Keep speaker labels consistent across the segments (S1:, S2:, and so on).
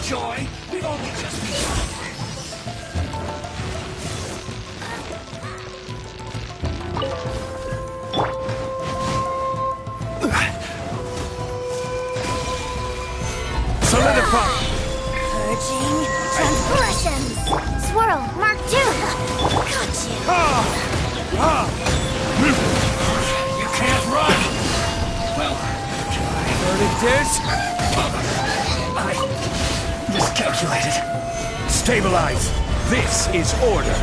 S1: joy. We've only just begun.
S2: Solidify!
S3: Purging transgressions! Swirl, Mark 2! Gotcha!
S1: You can't run! Well, try.
S2: Verdict
S1: I miscalculated.
S2: stabilize! This is order!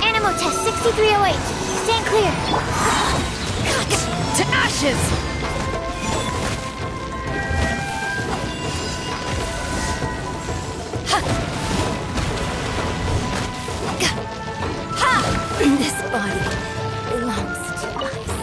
S3: Animal test 6308. Stand clear.
S4: To ashes! This body belongs to ice.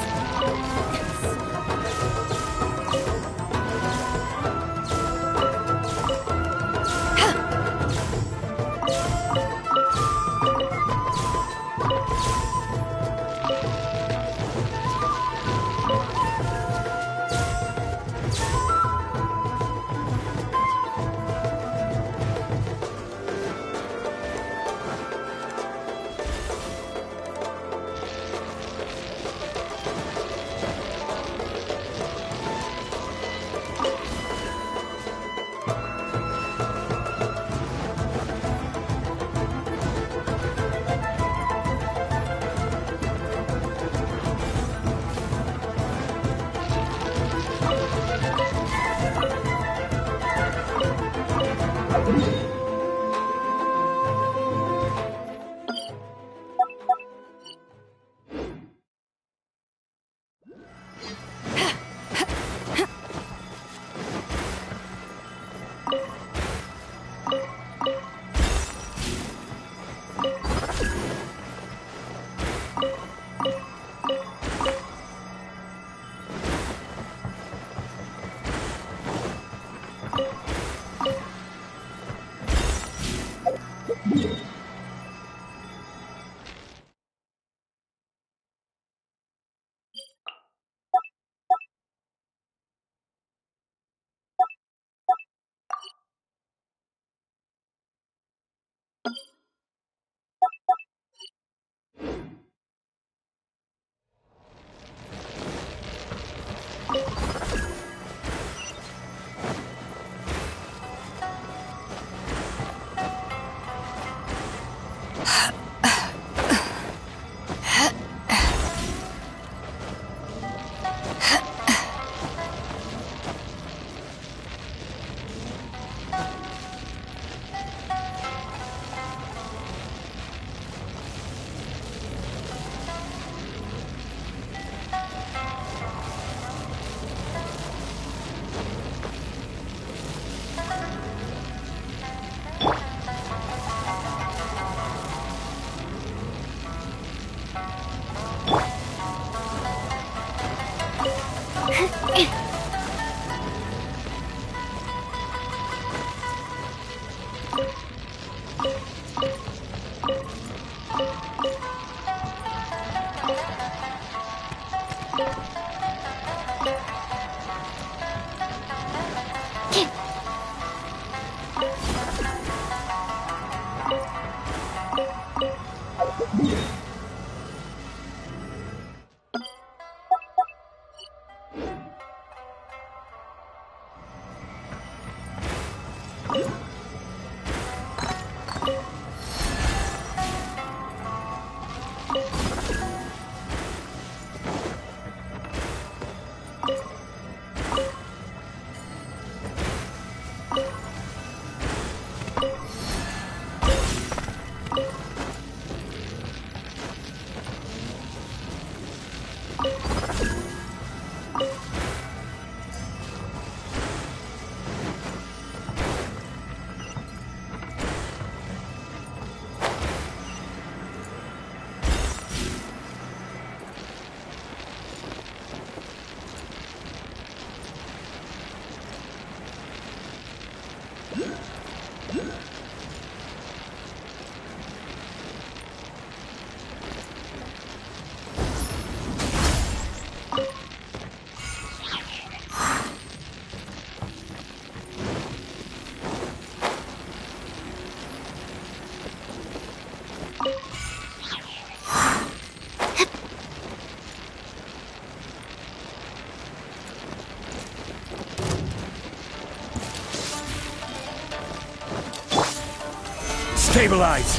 S2: Stabilize!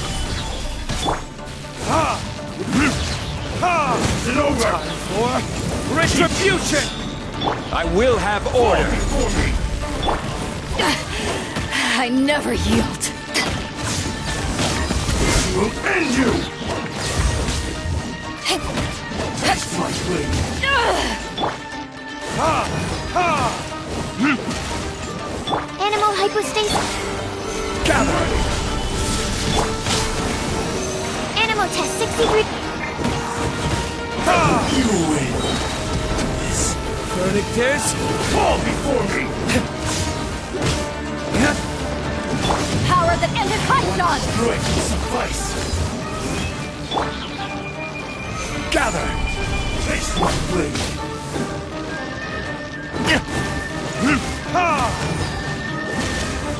S1: Is it over?
S2: Time for retribution! I will have order!
S1: Before me!
S4: I never yield.
S1: We'll end you! Taste my blade!
S3: Animal hypostasis.
S2: Gather!
S3: Animal test 63.
S1: You win! This
S2: Verdict is...
S1: fall before me!
S4: Power that ended Python!
S1: Strike will suffice!
S2: Gather!
S1: Taste my blade!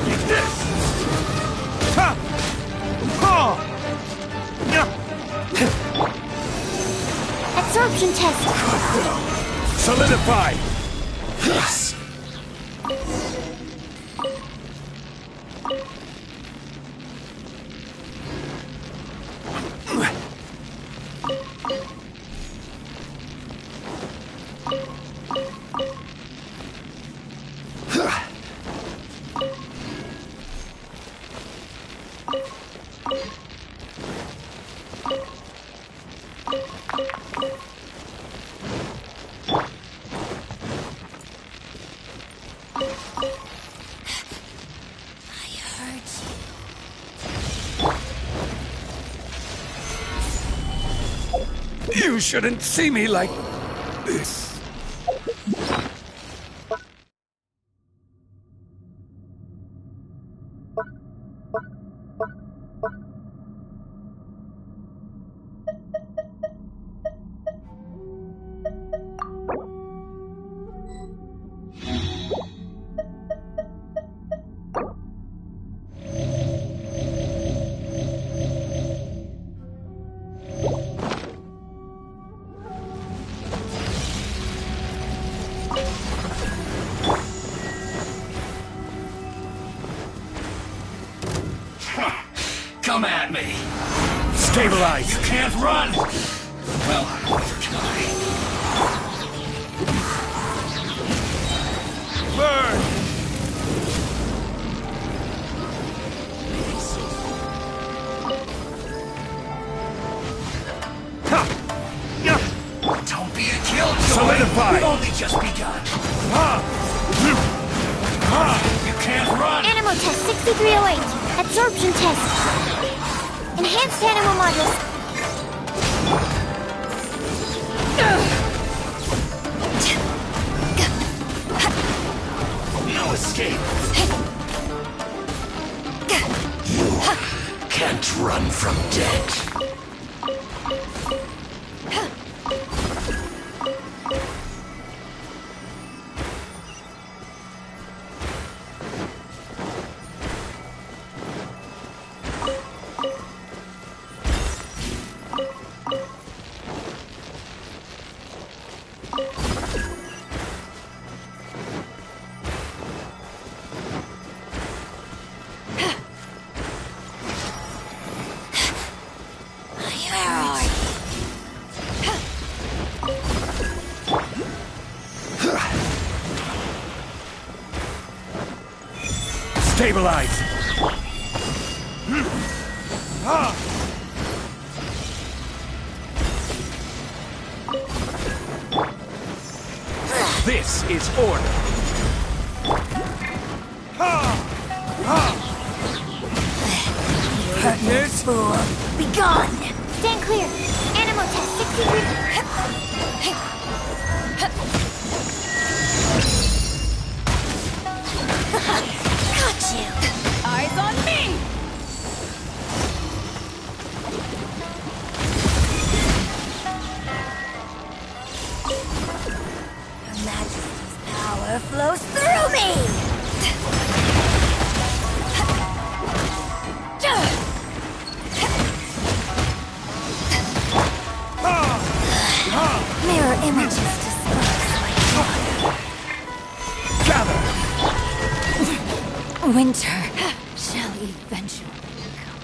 S1: Take this!
S3: Absorption test.
S2: Solidify!
S1: Yes!
S2: You shouldn't see me like this.
S1: Come at me!
S2: Stabilize!
S1: You can't run! Well, neither can I.
S2: Burn!
S1: Don't be a killjoy!
S2: Solidify!
S1: We've only just begun! You can't run!
S3: Animal test 6308. Absorption test. Enhanced animal modules.
S1: No escape! You can't run from death!
S2: Stabilize! This is order! This?
S3: Fool. Be gone. Stand clear. Animal test 63. Got you.
S4: Eyes on me!
S3: Your Majesty's power flows through me. Mirror images disperse.
S2: Gather!
S4: Winter shall eventually come.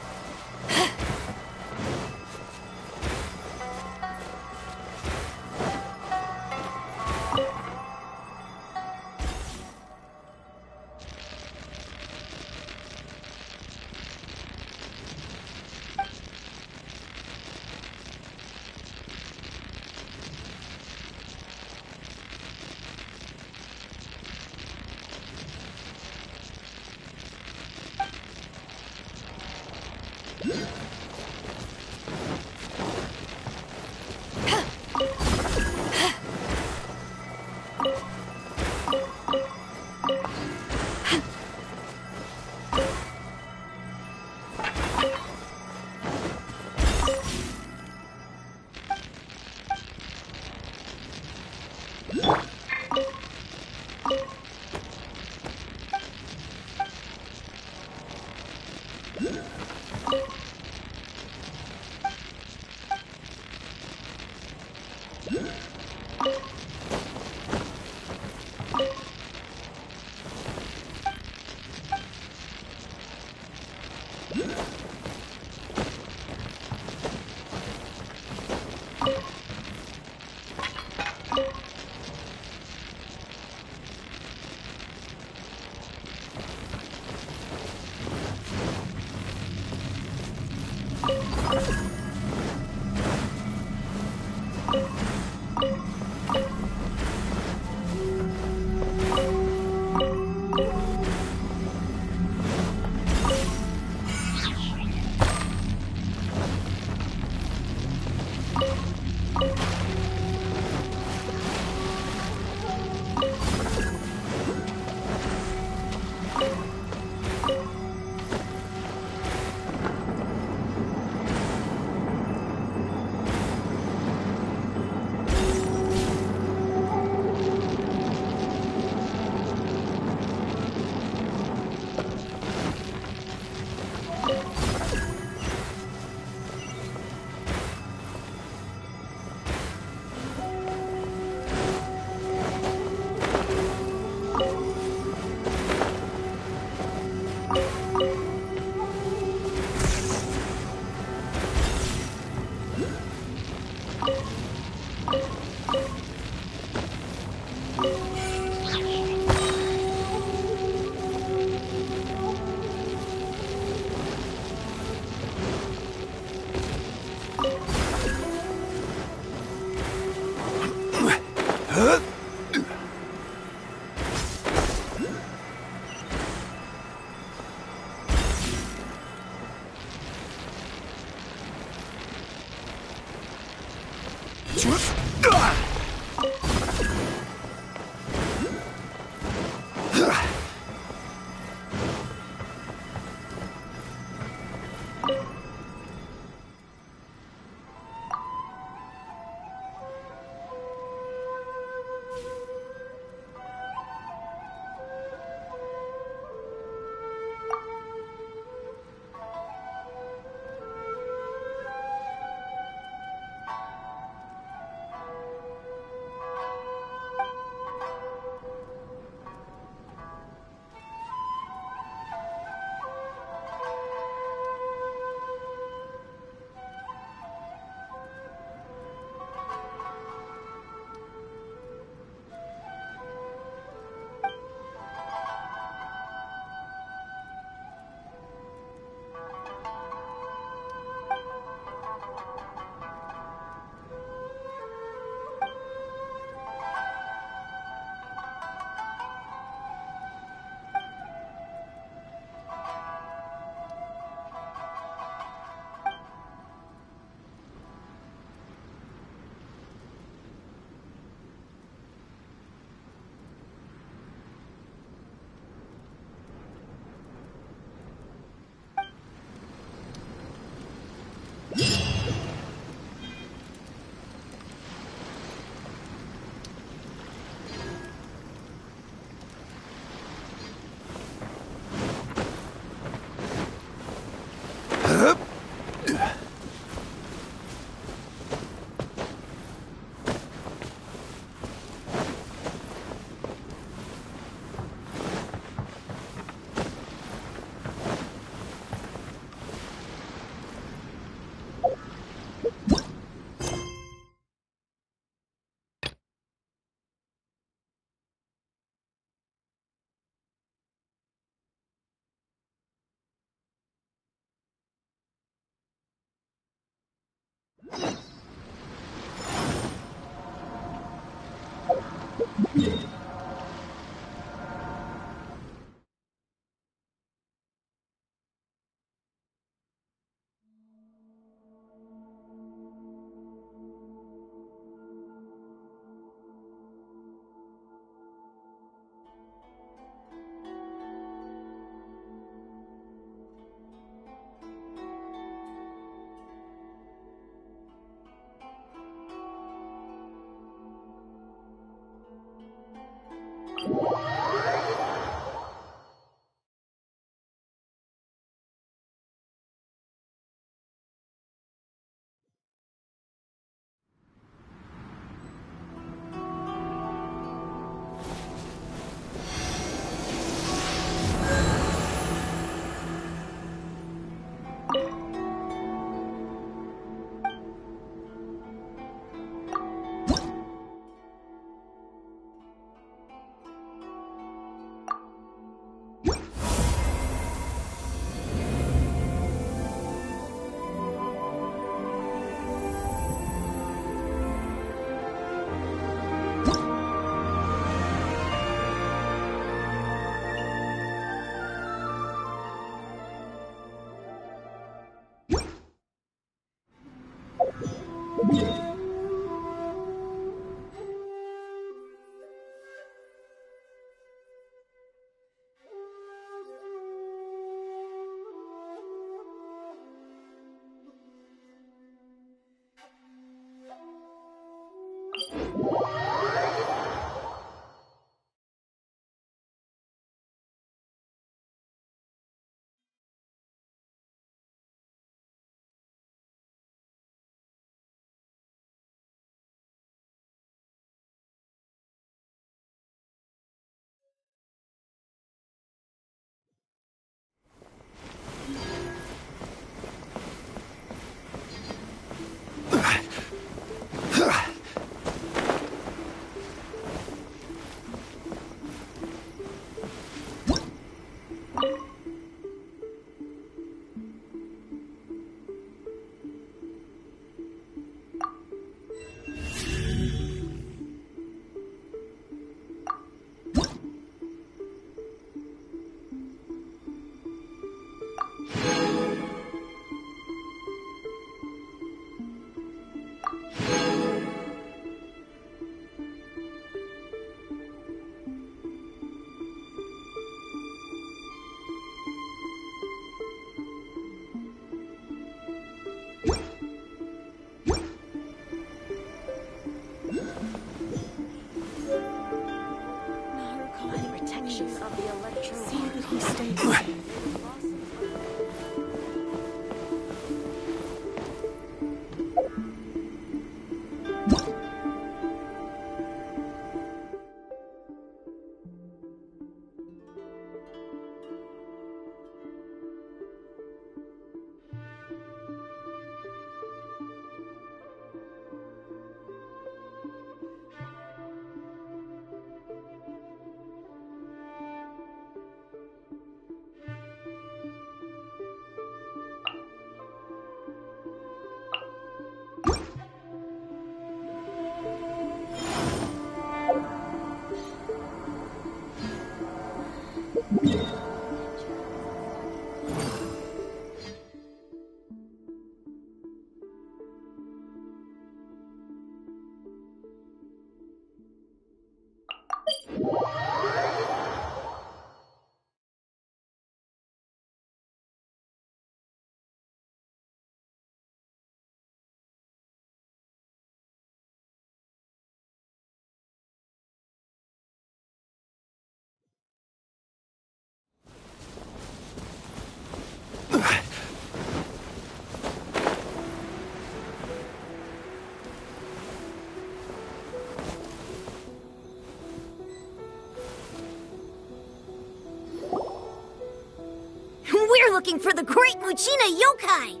S3: looking for the Great Muchina Yokai!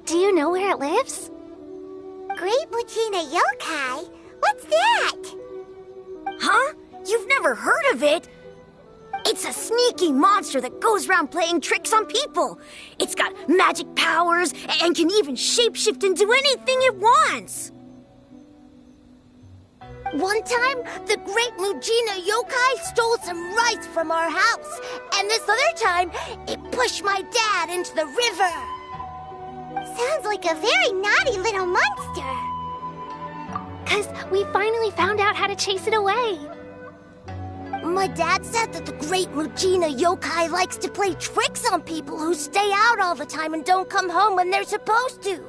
S3: Do you know where it lives? Great Muchina Yokai? What's that? Huh? You've never heard of it? It's a sneaky monster that goes around playing tricks on people. It's got magic powers and can even shapeshift into anything it wants. One time, the Great Mujina Yokai stole some rice from our house. And this other time, it pushed my dad into the river. Sounds like a very naughty little monster. 'Cause we finally found out how to chase it away. My dad said that the Great Mujina Yokai likes to play tricks on people who stay out all the time and don't come home when they're supposed to.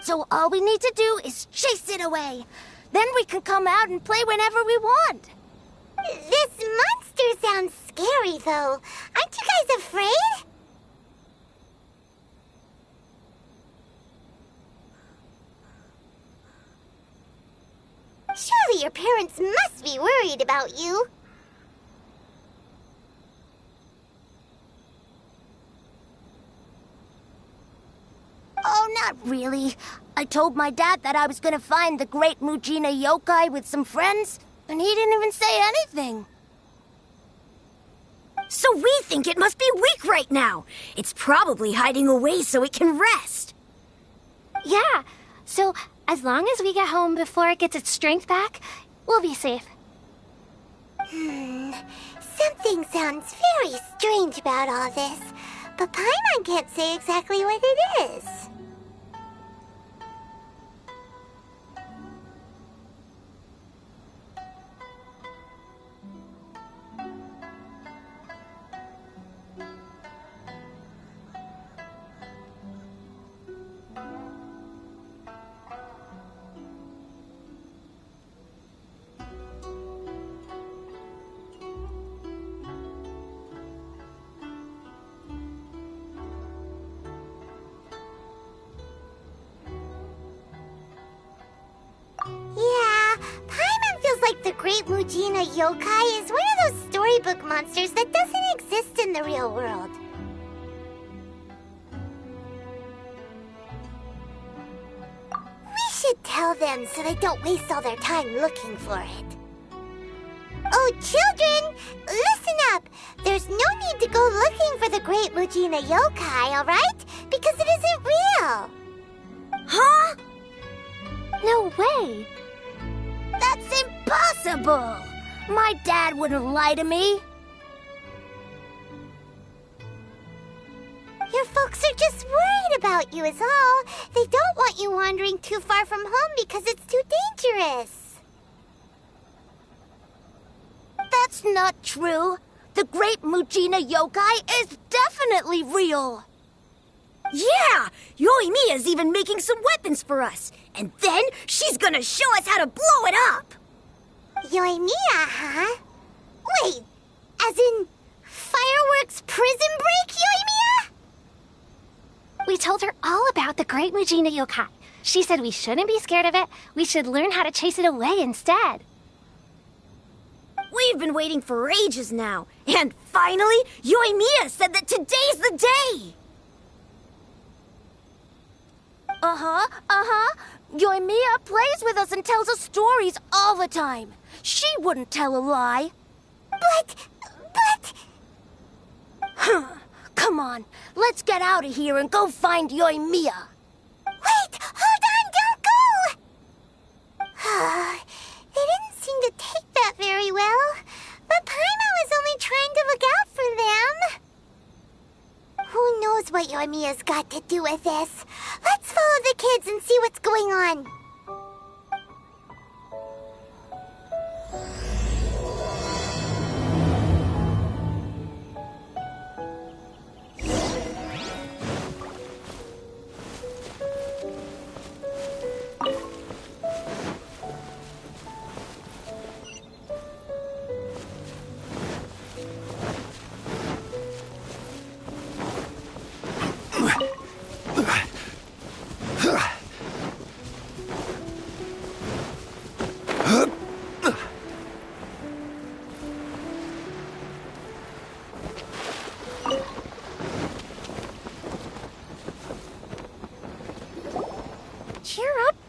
S3: So all we need to do is chase it away. Then we can come out and play whenever we want. This monster sounds scary, though. Aren't you guys afraid? Surely your parents must be worried about you. Oh, not really. I told my dad that I was gonna find the Great Mujina Yokai with some friends, and he didn't even say anything. So we think it must be weak right now. It's probably hiding away so it can rest. Yeah, so as long as we get home before it gets its strength back, we'll be safe. Something sounds very strange about all this, but Paimon can't say exactly what it is. The Great Mujina Yokai is one of those storybook monsters that doesn't exist in the real world. We should tell them so they don't waste all their time looking for it. Oh, children, listen up. There's no need to go looking for the Great Mujina Yokai, alright? Because it isn't real. Huh? No way. That's impossible! My dad wouldn't lie to me. Your folks are just worried about you is all. They don't want you wandering too far from home because it's too dangerous. That's not true. The Great Mujina Yokai is definitely real. Yeah! Yoimiya's even making some weapons for us. And then she's gonna show us how to blow it up! Yoimiya, huh? Wait, as in fireworks prison break, Yoimiya? We told her all about the Great Mujina Yokai. She said we shouldn't be scared of it. We should learn how to chase it away instead. We've been waiting for ages now. And finally, Yoimiya said that today's the day! Yoimiya plays with us and tells us stories all the time. She wouldn't tell a lie. But... Come on, let's get out of here and go find Yoimiya. Wait, hold on, don't go! They didn't seem to take that very well. But Paimon was only trying to look out for them. Who knows what Yoimiya's got to do with this? Let's follow the kids and see what's going on.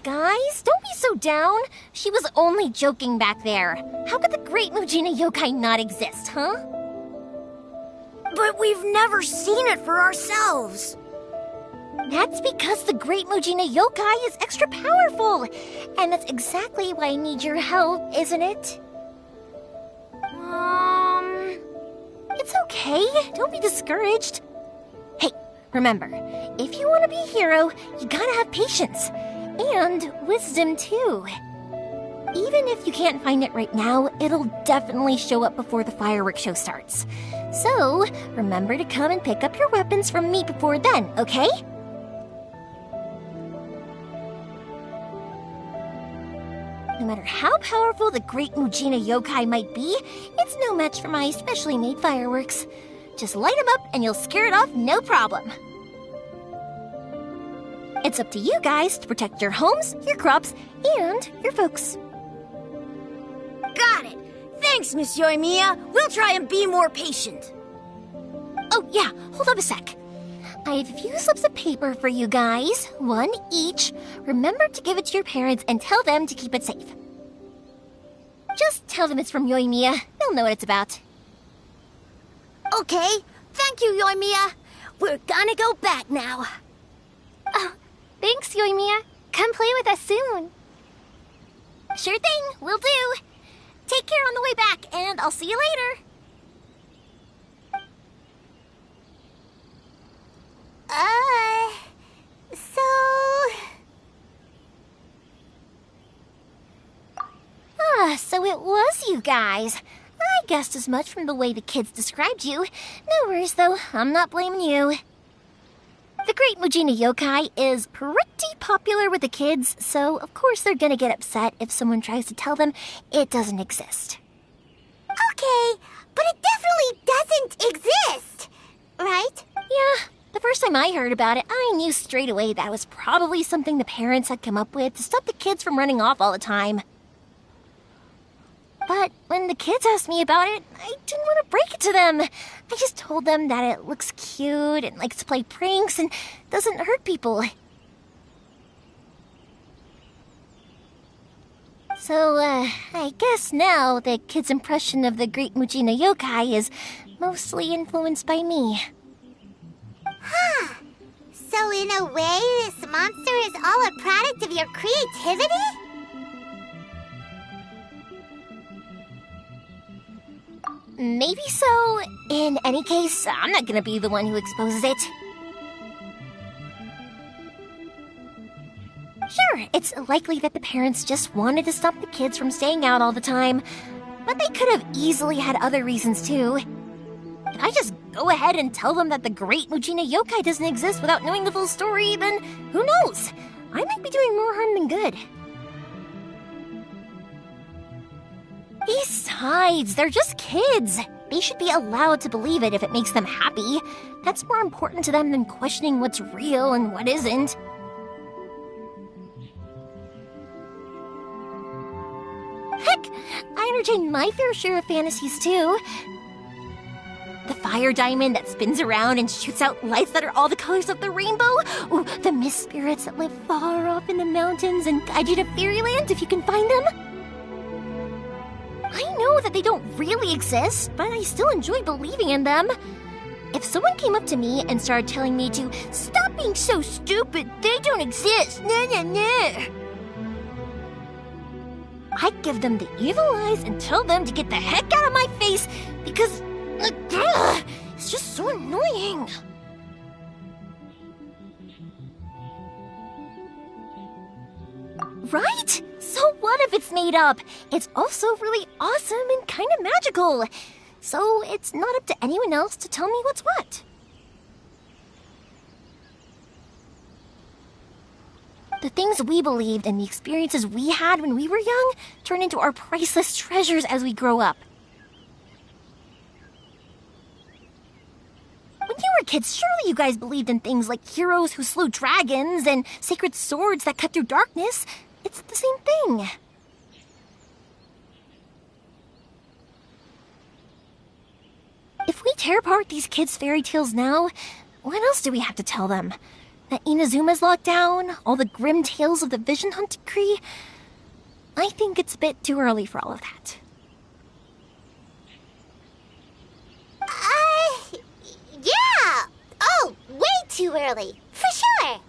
S3: guys, don't be so down. She was only joking back there. How could the Great Mujina Yokai not exist, huh? But we've never seen it for ourselves. That's because the Great Mujina Yokai is extra powerful. And that's exactly why I need your help, isn't it? It's okay. Don't be discouraged. Hey, remember, if you want to be a hero, you gotta have patience. And wisdom, too. Even if you can't find it right now, it'll definitely show up before the fireworks show starts. So, remember to come and pick up your weapons from me before then, okay? No matter how powerful the Great Mujina Yokai might be, it's no match for my specially made fireworks. Just light them up and you'll scare it off no problem. It's up to you guys to protect your homes, your crops, and your folks. Got it! Thanks, Miss Yoimiya. We'll try and be more patient. Oh, yeah, hold up a sec. I have a few slips of paper for you guys, one each. Remember to give it to your parents and tell them to keep it safe. Just tell them it's from Yoimiya. They'll know what it's about. Okay, thank you, Yoimiya. We're gonna go back now. Oh, thanks, Yoimiya. Come play with us soon. Sure thing, will do. Take care on the way back, and I'll see you later. So it was you guys. I guessed as much from the way the kids described you. No worries, though. I'm not blaming you. The Great Mujina Yokai is pretty popular with the kids, so of course they're gonna get upset if someone tries to tell them it doesn't exist. Okay, but it definitely doesn't exist, right? Yeah, the first time I heard about it, I knew straight away that was probably something the parents had come up with to stop the kids from running off all the time. But when the kids asked me about it, I didn't want to break it to them. I just told them that it looks cute and likes to play pranks and doesn't hurt people. So, I guess now the kids' impression of the Great Mujina Yokai is mostly influenced by me.
S5: Huh. So in a way, this monster is all a product of your creativity?
S3: Maybe so. In any case, I'm not gonna be the one who exposes it. Sure, it's likely that the parents just wanted to stop the kids from staying out all the time, but they could have easily had other reasons too. If I just go ahead and tell them that the Great Mujina Yokai doesn't exist without knowing the full story, then who knows? I might be doing more harm than good. Besides, they're just kids. They should be allowed to believe it if it makes them happy. That's more important to them than questioning what's real and what isn't. Heck, I entertain my fair share of fantasies too. The fire diamond that spins around and shoots out lights that are all the colors of the rainbow. Ooh, the mist spirits that live far off in the mountains and guide you to fairyland if you can find them. I know that they don't really exist, but I still enjoy believing in them. If someone came up to me and started telling me to stop being so stupid, they don't exist, I'd give them the evil eyes and tell them to get the heck out of my face because it's just so annoying. Right? So what if it's made up? It's also really awesome and kind of magical. So it's not up to anyone else to tell me what's what. The things we believed and the experiences we had when we were young turn into our priceless treasures as we grow up. When you were kids, surely you guys believed in things like heroes who slew dragons and sacred swords that cut through darkness. It's the same thing. If we tear apart these kids' fairy tales now, what else do we have to tell them? that Inazuma's locked down, all the grim tales of the Vision Hunt decree. I think it's a bit too early for all of that.
S5: Yeah! Oh, way too early, for sure!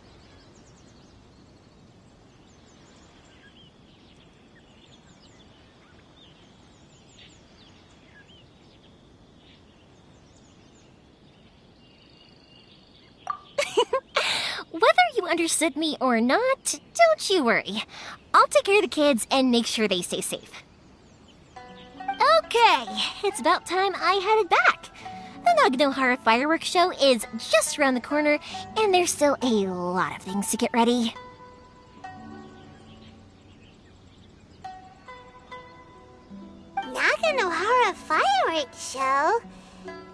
S3: Whether you understood me or not, don't you worry. I'll take care of the kids and make sure they stay safe. Okay, it's about time I headed back. The Naganohara fireworks show is just around the corner, and there's still a lot of things to get ready.
S5: Naganohara fireworks show?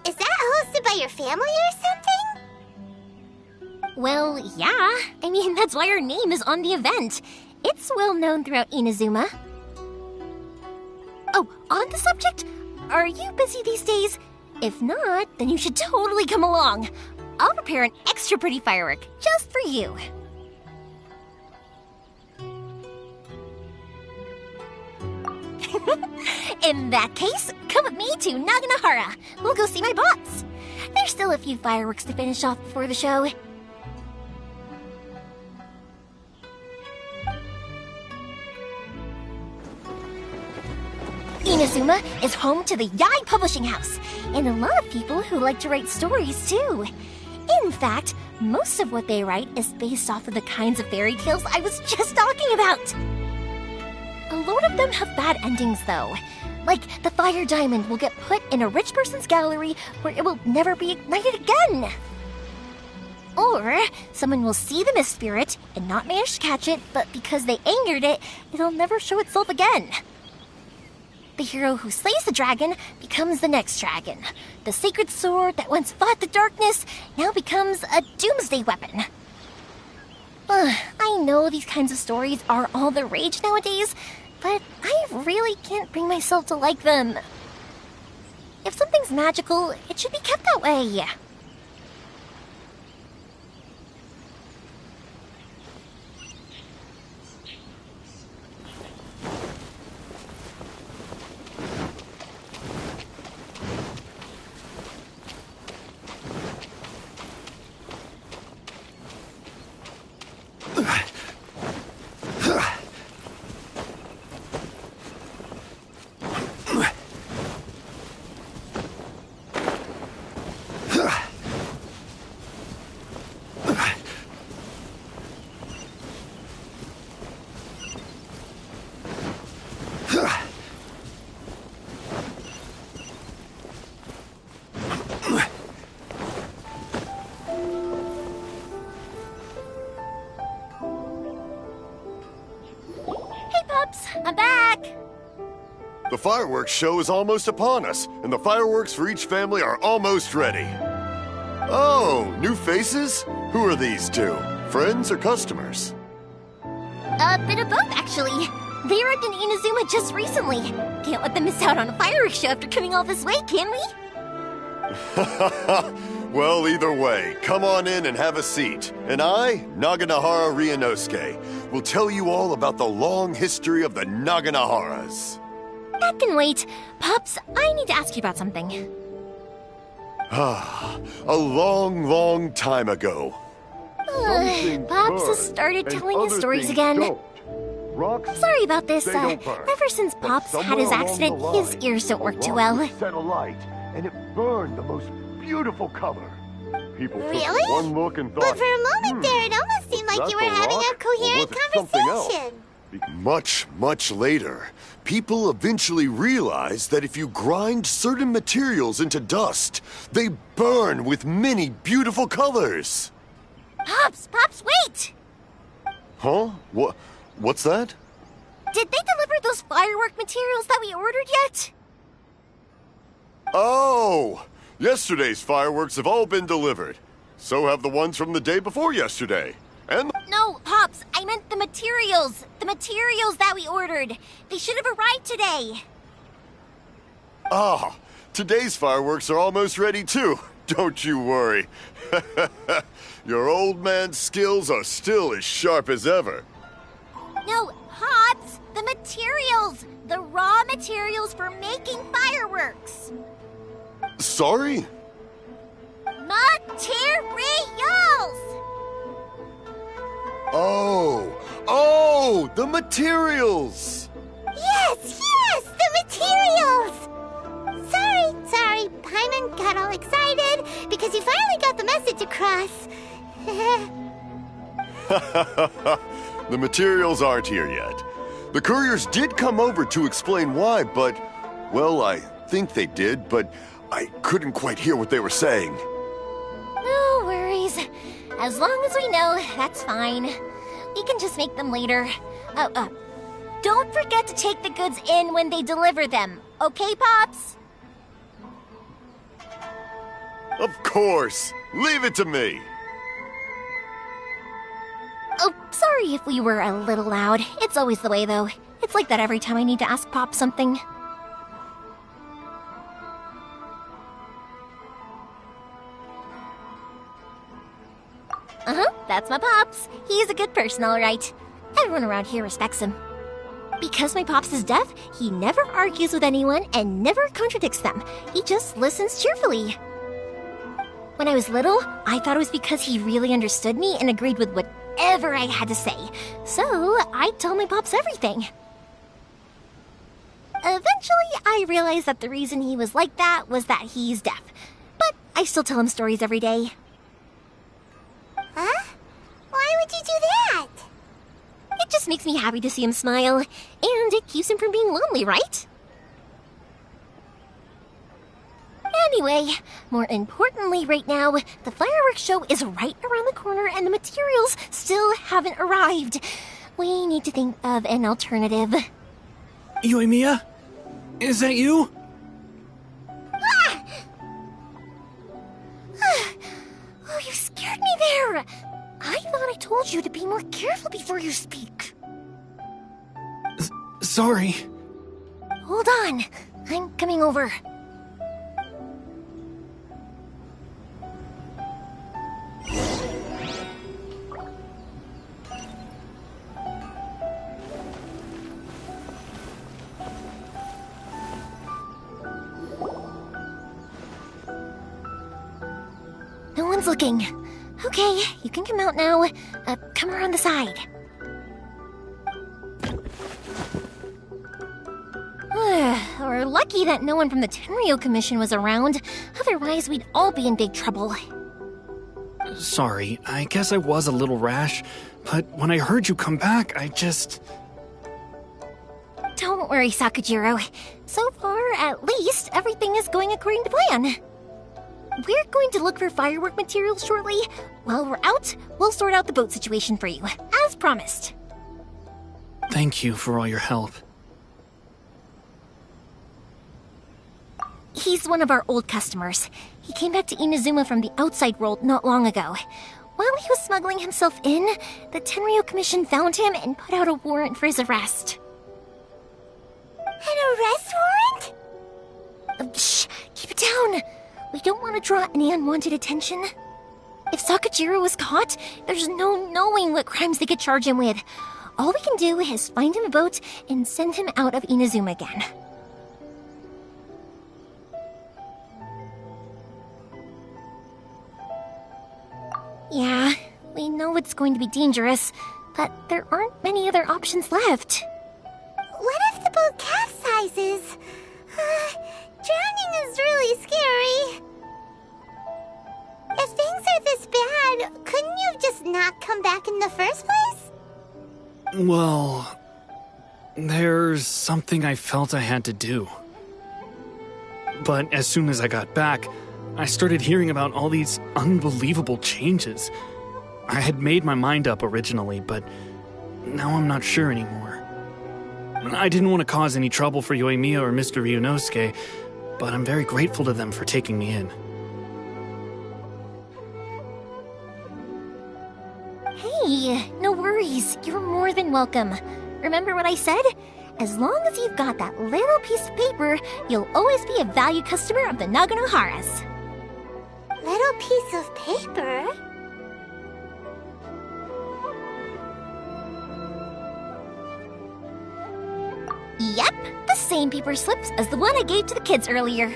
S5: Is that hosted by your family or something?
S3: Well, yeah. I mean, that's why our name is on the event. It's well known throughout Inazuma. Oh, on the subject, are you busy these days? If not, then you should totally come along. I'll prepare an extra pretty firework just for you. In that case, come with me to Naganohara. We'll go see my boss. There's still a few fireworks to finish off before the show. Inazuma is home to the Yai Publishing House, and a lot of people who like to write stories too. In fact, most of what they write is based off of the kinds of fairy tales I was just talking about. A lot of them have bad endings though. Like, the fire diamond will get put in a rich person's gallery where it will never be ignited again. Or, someone will see the mist spirit and not manage to catch it, but because they angered it, it'll never show itself again. The hero who slays the dragon becomes the next dragon. The sacred sword that once fought the darkness now becomes a doomsday weapon. I know these kinds of stories are all the rage nowadays, but I really can't bring myself to like them. If something's magical, it should be kept that way. I'm back!
S6: The fireworks show is almost upon us, and the fireworks for each family are almost ready. Oh, new faces? Who are these two? Friends or customers?
S3: A bit of both, actually. They arrived in Inazuma just recently. Can't let them miss out on a fireworks show after coming all this way, can we?
S6: Well, either way, come on in and have a seat. And I, Naganohara Ryunosuke, will tell you all about the long history of the Naganoharas.
S3: That can wait. Pops, I need to ask you about something.
S6: A long, long time ago.
S3: Pops has started telling his stories again. I'm sorry about this. Ever since Pops had his accident, his ears don't work too well.
S7: Set alight, and it burned the most beautiful color. People
S5: Really?
S7: took one look and thought,
S5: But for a moment there, it almost seemed like you were having a coherent conversation.
S6: Much, much later, people eventually realized that if you grind certain materials into dust, they burn with many beautiful colors.
S3: Pops, wait!
S6: Huh? What's that?
S3: Did they deliver those firework materials that we ordered yet?
S6: Oh! Yesterday's fireworks have all been delivered. So have the ones from the day before yesterday. And
S3: No, Pops, I meant the materials. The materials that we ordered. They should have arrived today.
S6: today's fireworks are almost ready too. Don't you worry. Your old man's skills are still as sharp as ever.
S3: No, Pops! The materials! The raw materials for making fireworks!
S6: Sorry?
S3: Materials!
S6: Oh, the materials!
S5: Yes, the materials! Sorry, Paimon got all excited because he finally got the message across.
S6: The materials aren't here yet. The couriers did come over to explain why, but, well, I think they did, but I couldn't quite hear what they were saying.
S3: No worries. As long as we know, that's fine. We can just make them later. Don't forget to take the goods in when they deliver them. Okay, Pops?
S6: Of course! Leave it to me!
S3: Oh, sorry if we were a little loud. It's always the way, though. It's like that every time I need to ask Pop something. That's my Pops. He's a good person, all right. Everyone around here respects him. Because my Pops is deaf, he never argues with anyone and never contradicts them. He just listens cheerfully. When I was little, I thought it was because he really understood me and agreed with whatever I had to say. So, I told my Pops everything. Eventually, I realized that the reason he was like that was that he's deaf. But I still tell him stories every day.
S5: Huh? Why would you do that?
S3: It just makes me happy to see him smile, and it keeps him from being lonely, right? Anyway, more importantly right now, the fireworks show is right around the corner and the materials still haven't arrived. We need to think of an alternative.
S2: Yoimiya? Is that you?
S3: Ah! Oh, you scared me there! I thought I told you to be more careful before you speak.
S2: Sorry.
S3: Hold on, I'm coming over. No one's looking. Okay, you can come out now. Come around the side. We're lucky that no one from the Tenryo Commission was around. Otherwise, we'd all be in big trouble.
S2: Sorry, I guess I was a little rash, but when I heard you come back, I just...
S3: Don't worry, Sakujiro. So far, at least, everything is going according to plan. We're going to look for firework materials shortly. While we're out, we'll sort out the boat situation for you, as promised.
S2: Thank you for all your help.
S3: He's one of our old customers. He came back to Inazuma from the outside world not long ago. While he was smuggling himself in, the Tenryo Commission found him and put out a warrant for his arrest.
S5: An arrest warrant?
S3: Shh! Keep it down! We don't want to draw any unwanted attention. If Sakujiro was caught, there's no knowing what crimes they could charge him with. All we can do is find him a boat and send him out of Inazuma again. Yeah, we know it's going to be dangerous, but there aren't many other options left.
S5: What if the boat capsizes? Drowning is really scary. If things are this bad, couldn't you just not come back in the first place?
S2: Well, there's something I felt I had to do. But as soon as I got back, I started hearing about all these unbelievable changes. I had made my mind up originally, but now I'm not sure anymore. I didn't want to cause any trouble for Yoimiya or Mr. Ryunosuke, but I'm very grateful to them for taking me in.
S3: Hey, no worries. You're more than welcome. Remember what I said? As long as you've got that little piece of paper, you'll always be a valued customer of the Naganoharas.
S5: little piece of paper.
S3: Yep, the same paper slips as the one I gave to the kids earlier.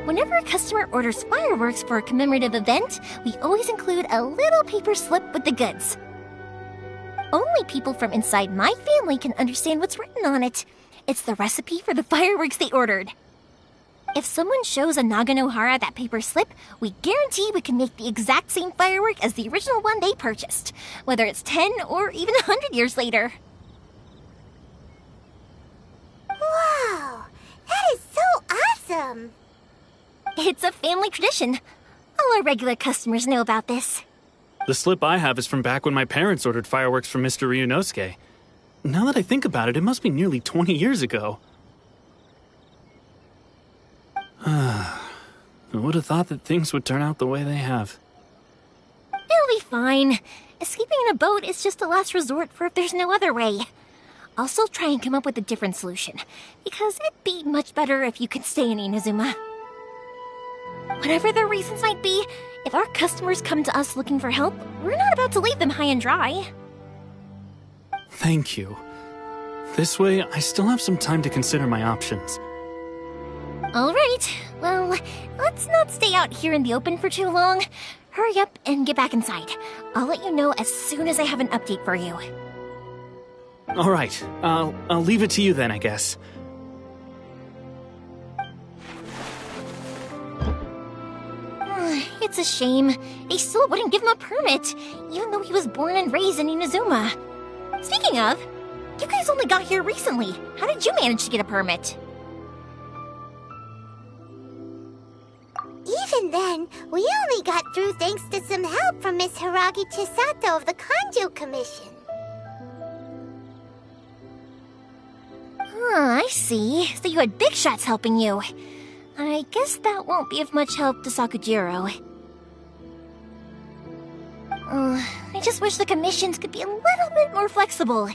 S3: Whenever a customer orders fireworks for a commemorative event, we always include a little paper slip with the goods. Only people from inside my family can understand what's written on it. It's the recipe for the fireworks they ordered. If someone shows a Naganohara that paper slip, we guarantee we can make the exact same firework as the original one they purchased, whether it's 10 or even 100 years later.
S5: Wow, that is so awesome!
S3: It's a family tradition. All our regular customers know about this.
S2: The slip I have is from back when my parents ordered fireworks from Mr. Ryunosuke. Now that I think about it, it must be nearly 20 years ago. Who would have thought that things would turn out the way they have?
S3: It'll be fine. Escaping in a boat is just a last resort for if there's no other way. I'll still try and come up with a different solution, because it'd be much better if you could stay in Inazuma. Whatever their reasons might be, if our customers come to us looking for help, we're not about to leave them high and dry.
S2: Thank you. This way, I still have some time to consider my options.
S3: All right, well, let's not stay out here in the open for too long. Hurry up and get back inside. I'll let you know as soon as I have an update for you.
S2: All right, I'll leave it to you then, I guess.
S3: It's a shame. They still wouldn't give him a permit, even though he was born and raised in Inazuma. Speaking of, you guys only got here recently. How did you manage to get a permit?
S5: Even then, we only got through thanks to some help from Miss Hiragi Chisato of the Kanjo Commission.
S3: I see. So you had big shots helping you. I guess that won't be of much help to Sakujiro. I just wish the commissions could be a little bit more flexible.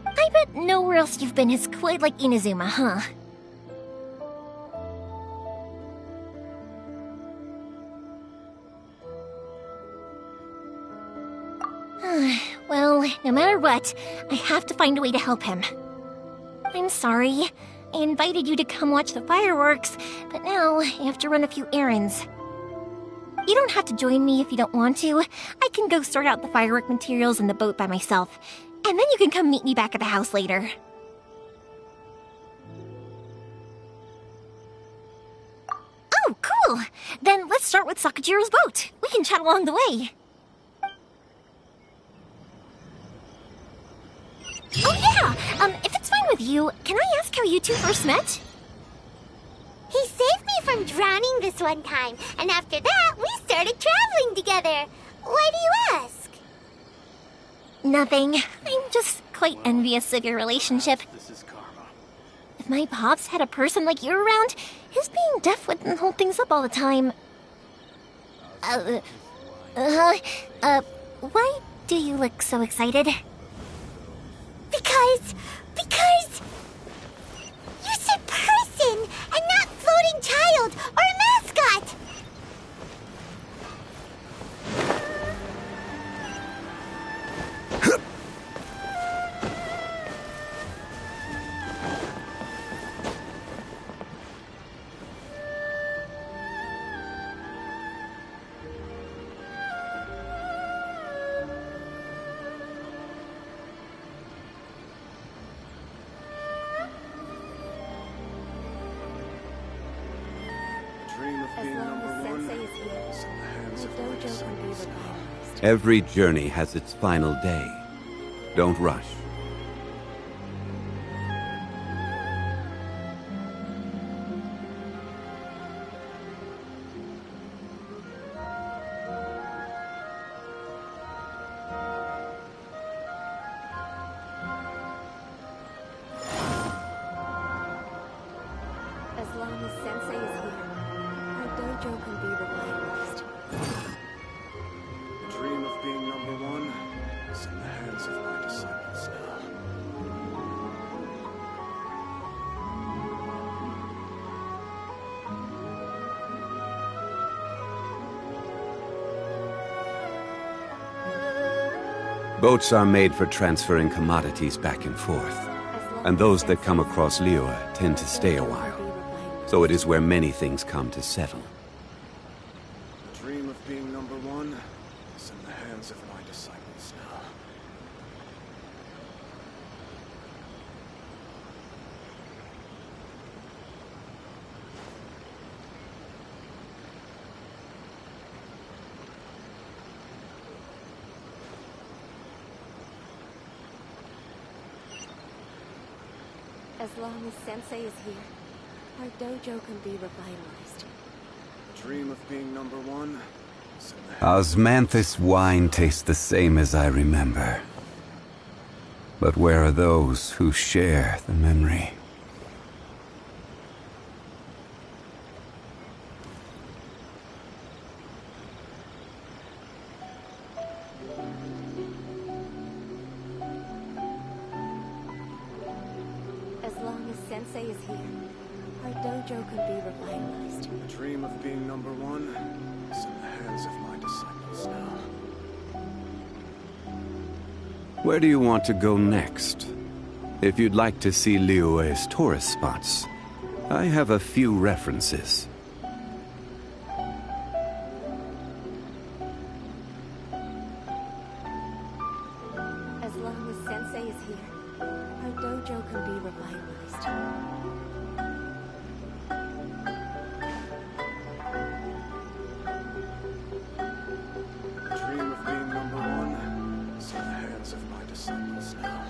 S3: I bet nowhere else you've been is quite like Inazuma, huh? Well, no matter what, I have to find a way to help him. I'm sorry. I invited you to come watch the fireworks, but now I have to run a few errands. You don't have to join me if you don't want to. I can go sort out the firework materials in the boat by myself, and then you can come meet me back at the house later. Oh, cool! Then let's start with Sakujiro's boat. We can chat along the way. Oh yeah! If it's fine with you, can I ask how you two first met?
S5: He saved me from drowning this one time, and after that, we started traveling together. Why do you ask?
S3: Nothing. I'm just quite envious of your relationship.
S1: This is karma.
S3: If my pops had a person like you around, his being deaf wouldn't hold things up all the time. Why do you look so excited?
S5: Because you said person and not floating child or a mascot.
S8: Every journey has its final day. Don't rush.
S9: As long as Sensei is here, our dojo can be revitalized.
S1: The dream of being number one is in the hands of my disciples now.
S8: Boats are made for transferring commodities back and forth, and those that come across Liyue tend to stay a while. So it is where many things come to settle.
S1: The dream of being number one is in the hands of my disciples now.
S9: As long as Sensei is here, our dojo can be revitalized.
S1: The dream of being number one is in the hands
S8: Osmanthus wine tastes the same as I remember. But where are those who share the memory?
S9: As long as Sensei is here, our dojo can be revitalized.
S1: The dream of being number one is in the hands of my disciples now.
S8: Where do you want to go next? If you'd like to see Liyue's tourist spots, I have a few references.
S9: As long as Sensei is here, our dojo can be revitalized.
S1: The dream of being number one is in the hands of my disciples now.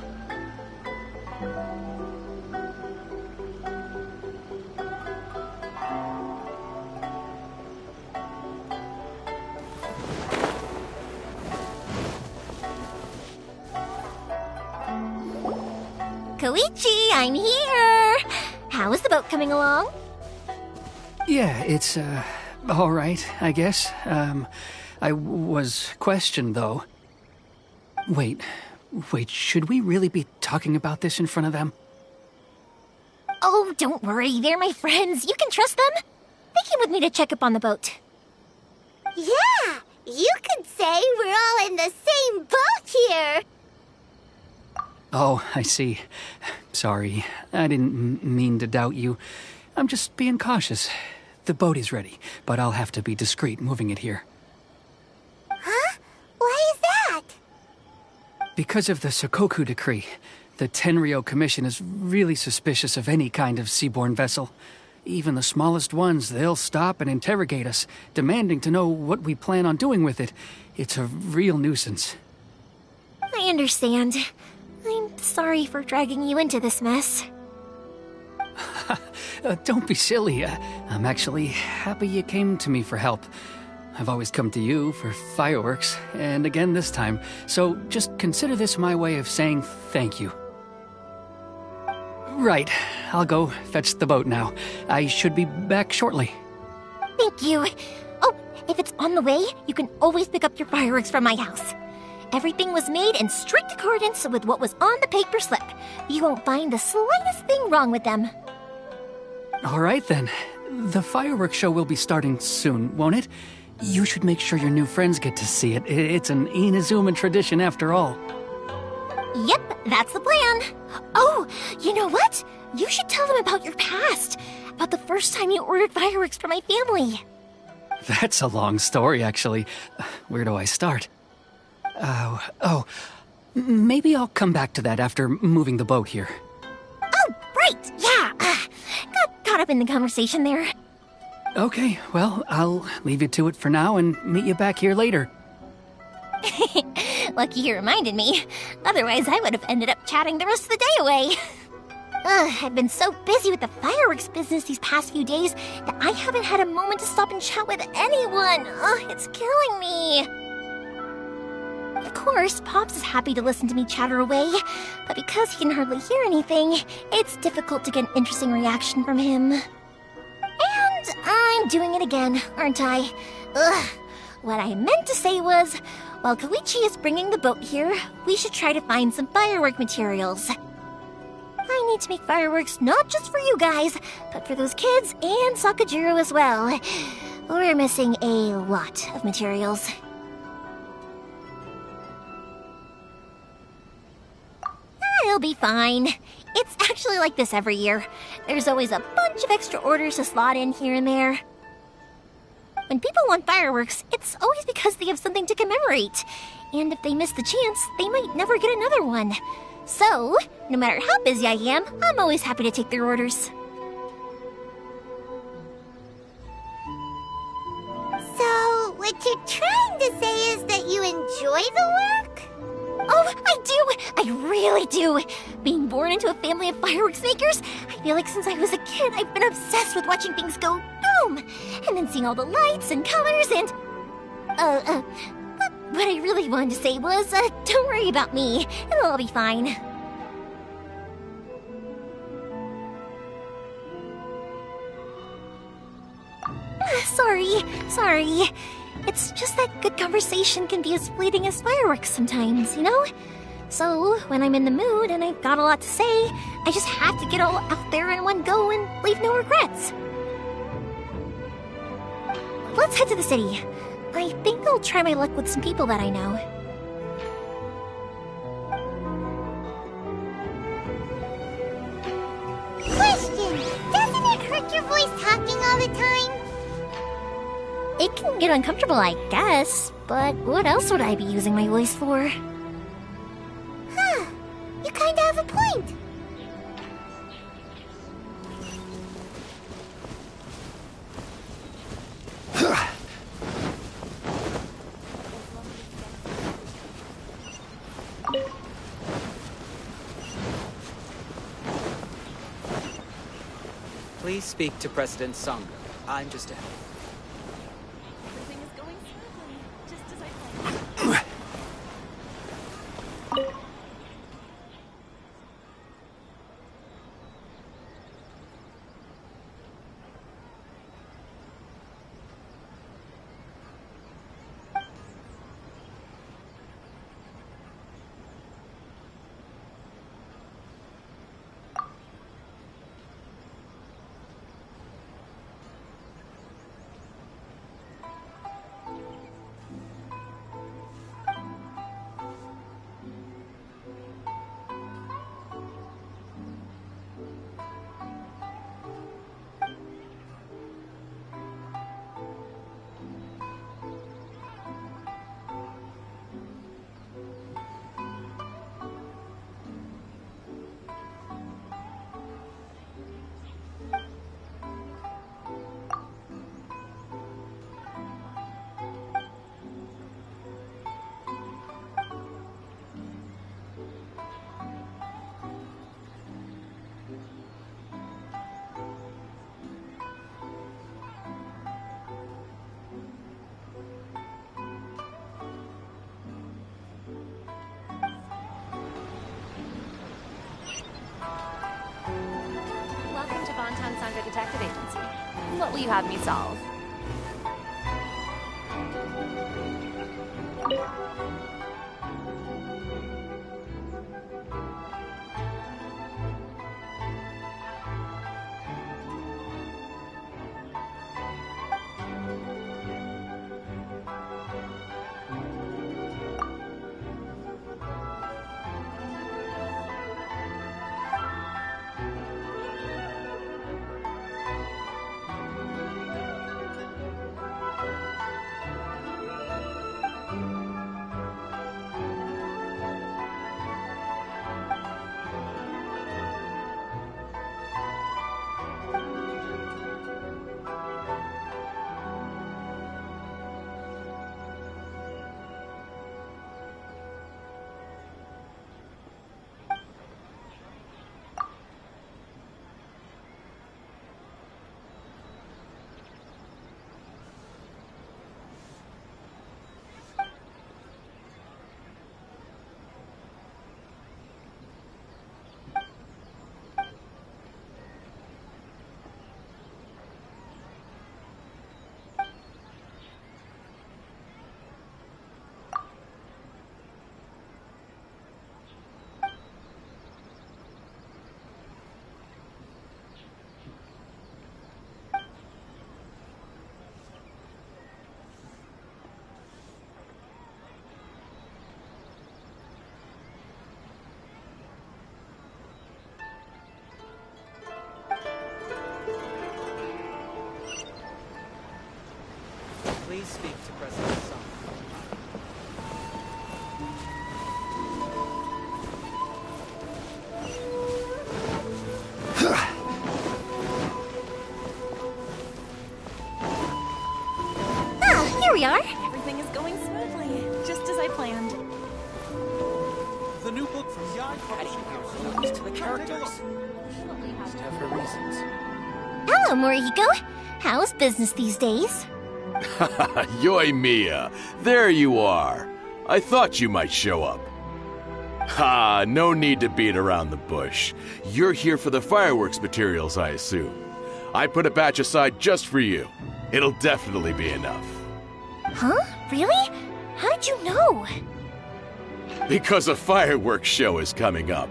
S5: Koichi, I'm here! How is the boat coming along?
S10: Yeah, it's, all right, I guess. I was questioned, though. Wait, should we really be talking about this in front of them?
S5: Oh, don't worry, they're my friends. You can trust them. They came with me to check up on the boat. Yeah, you could say we're all in the same boat here.
S10: Oh, I see. Sorry, I didn't mean to doubt you. I'm just being cautious. The boat is ready, but I'll have to be discreet moving it here.
S5: Huh? Why is that?
S10: Because of the Sokoku decree, the Tenryo Commission is really suspicious of any kind of seaborne vessel. Even the smallest ones, they'll stop and interrogate us, demanding to know what we plan on doing with it. It's a real nuisance.
S5: I understand. I'm sorry for dragging you into this mess.
S10: Don't be silly. I'm actually happy you came to me for help. I've always come to you for fireworks, and again this time. So just consider this my way of saying thank you. Right, I'll go fetch the boat now. I should be back shortly.
S5: Thank you. Oh, if it's on the way, you can always pick up your fireworks from my house. Everything was made in strict accordance with what was on the paper slip. You won't find the slightest thing wrong with them.
S10: All right then. The fireworks show will be starting soon, won't it? You should make sure your new friends get to see it. It's an Inazuman tradition after all.
S5: Yep, that's the plan. Oh, you know what? You should tell them about your past. About the first time you ordered fireworks for my family.
S10: That's a long story, actually. Where do I start? Maybe I'll come back to that after moving the boat here.
S5: Oh, right, yeah. Got caught up in the conversation there.
S10: Okay, well, I'll leave you to it for now and meet you back here later.
S5: Lucky you reminded me. Otherwise, I would have ended up chatting the rest of the day away. I've been so busy with the fireworks business these past few days that I haven't had a moment to stop and chat with anyone. It's killing me. Of course, Pops is happy to listen to me chatter away, but because he can hardly hear anything, it's difficult to get an interesting reaction from him. And I'm doing it again, aren't I? What I meant to say was, while Koichi is bringing the boat here, we should try to find some firework materials. I need to make fireworks not just for you guys, but for those kids and Sakajiro as well. We're missing a lot of materials. We'll be fine. It's actually like this every year. There's always a bunch of extra orders to slot in here and there. When people want fireworks, it's always because they have something to commemorate. And if they miss the chance, they might never get another one. So, no matter how busy I am, I'm always happy to take their orders.
S3: So, what you're trying to say is that you enjoy the work?
S5: Oh, I do! I really do! Being born into a family of fireworks makers, I feel like since I was a kid, I've been obsessed with watching things go boom! And then seeing all the lights and colors and... What I really wanted to say was, don't worry about me. It'll all be fine. Sorry. It's just that good conversation can be as fleeting as fireworks sometimes, you know? So, when I'm in the mood and I've got a lot to say, I just have to get all out there in one go and leave no regrets. Let's head to the city. I think I'll try my luck with some people that I know.
S3: Question! Doesn't it hurt your voice talking all the time?
S5: It can get uncomfortable, I guess, but what else would I be using my voice for?
S3: Huh. You kinda have a point.
S11: Please speak to President Sangha. I'm just ahead.
S9: Everything is going smoothly, just as I planned. Welcome to Bonton Sangha Detective Agency. What will you have me solve?
S11: Please speak to President Song.
S5: Here we are.
S12: Everything is going smoothly, just as I planned.
S13: The new book from Yard Publishing
S11: To the characters. She must have her reasons.
S5: Hello, Morihiko. How's business these days?
S14: Yoimiya, there you are. I thought you might show up. Ha, no need to beat around the bush. You're here for the fireworks materials, I assume. I put a batch aside just for you. It'll definitely be enough.
S5: Huh? Really? How did you know?
S14: Because a fireworks show is coming up.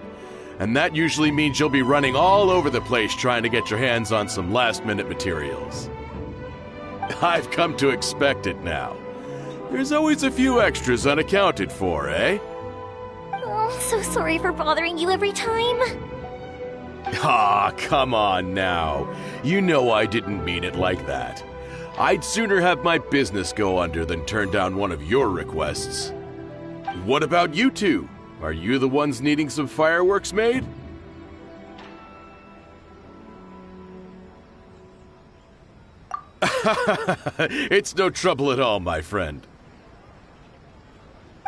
S14: And that usually means you'll be running all over the place trying to get your hands on some last-minute materials. I've come to expect it now. There's always a few extras unaccounted for, eh?
S5: Oh, so sorry for bothering you every time.
S14: Ah, come on now. You know I didn't mean it like that. I'd sooner have my business go under than turn down one of your requests. What about you two? Are you the ones needing some fireworks made? It's no trouble at all, my friend.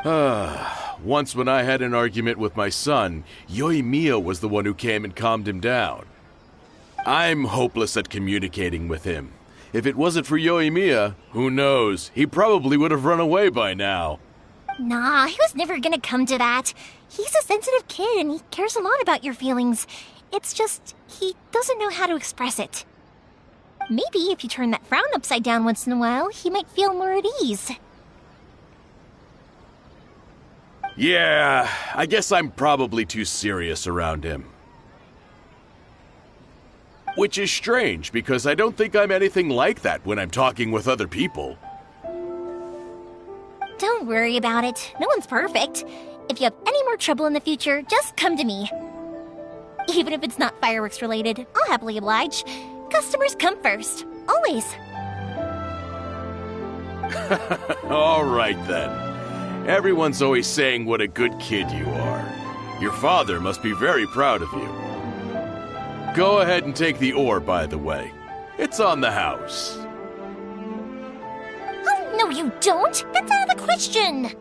S14: Once when I had an argument with my son, Yoimiya was the one who came and calmed him down. I'm hopeless at communicating with him. If it wasn't for Yoimiya, who knows, he probably would have run away by now.
S5: Nah, he was never gonna come to that. He's a sensitive kid and he cares a lot about your feelings. It's just, he doesn't know how to express it. Maybe if you turn that frown upside down once in a while, he might feel more at ease.
S14: Yeah, I guess I'm probably too serious around him. Which is strange, because I don't think I'm anything like that when I'm talking with other people.
S5: Don't worry about it. No one's perfect. If you have any more trouble in the future, just come to me. Even if it's not fireworks related, I'll happily oblige. Customers come first. Always.
S14: All right then. Everyone's always saying what a good kid you are. Your father must be very proud of you. Go ahead and take the ore, by the way. It's on the house.
S5: Oh, no you don't! That's out of the question!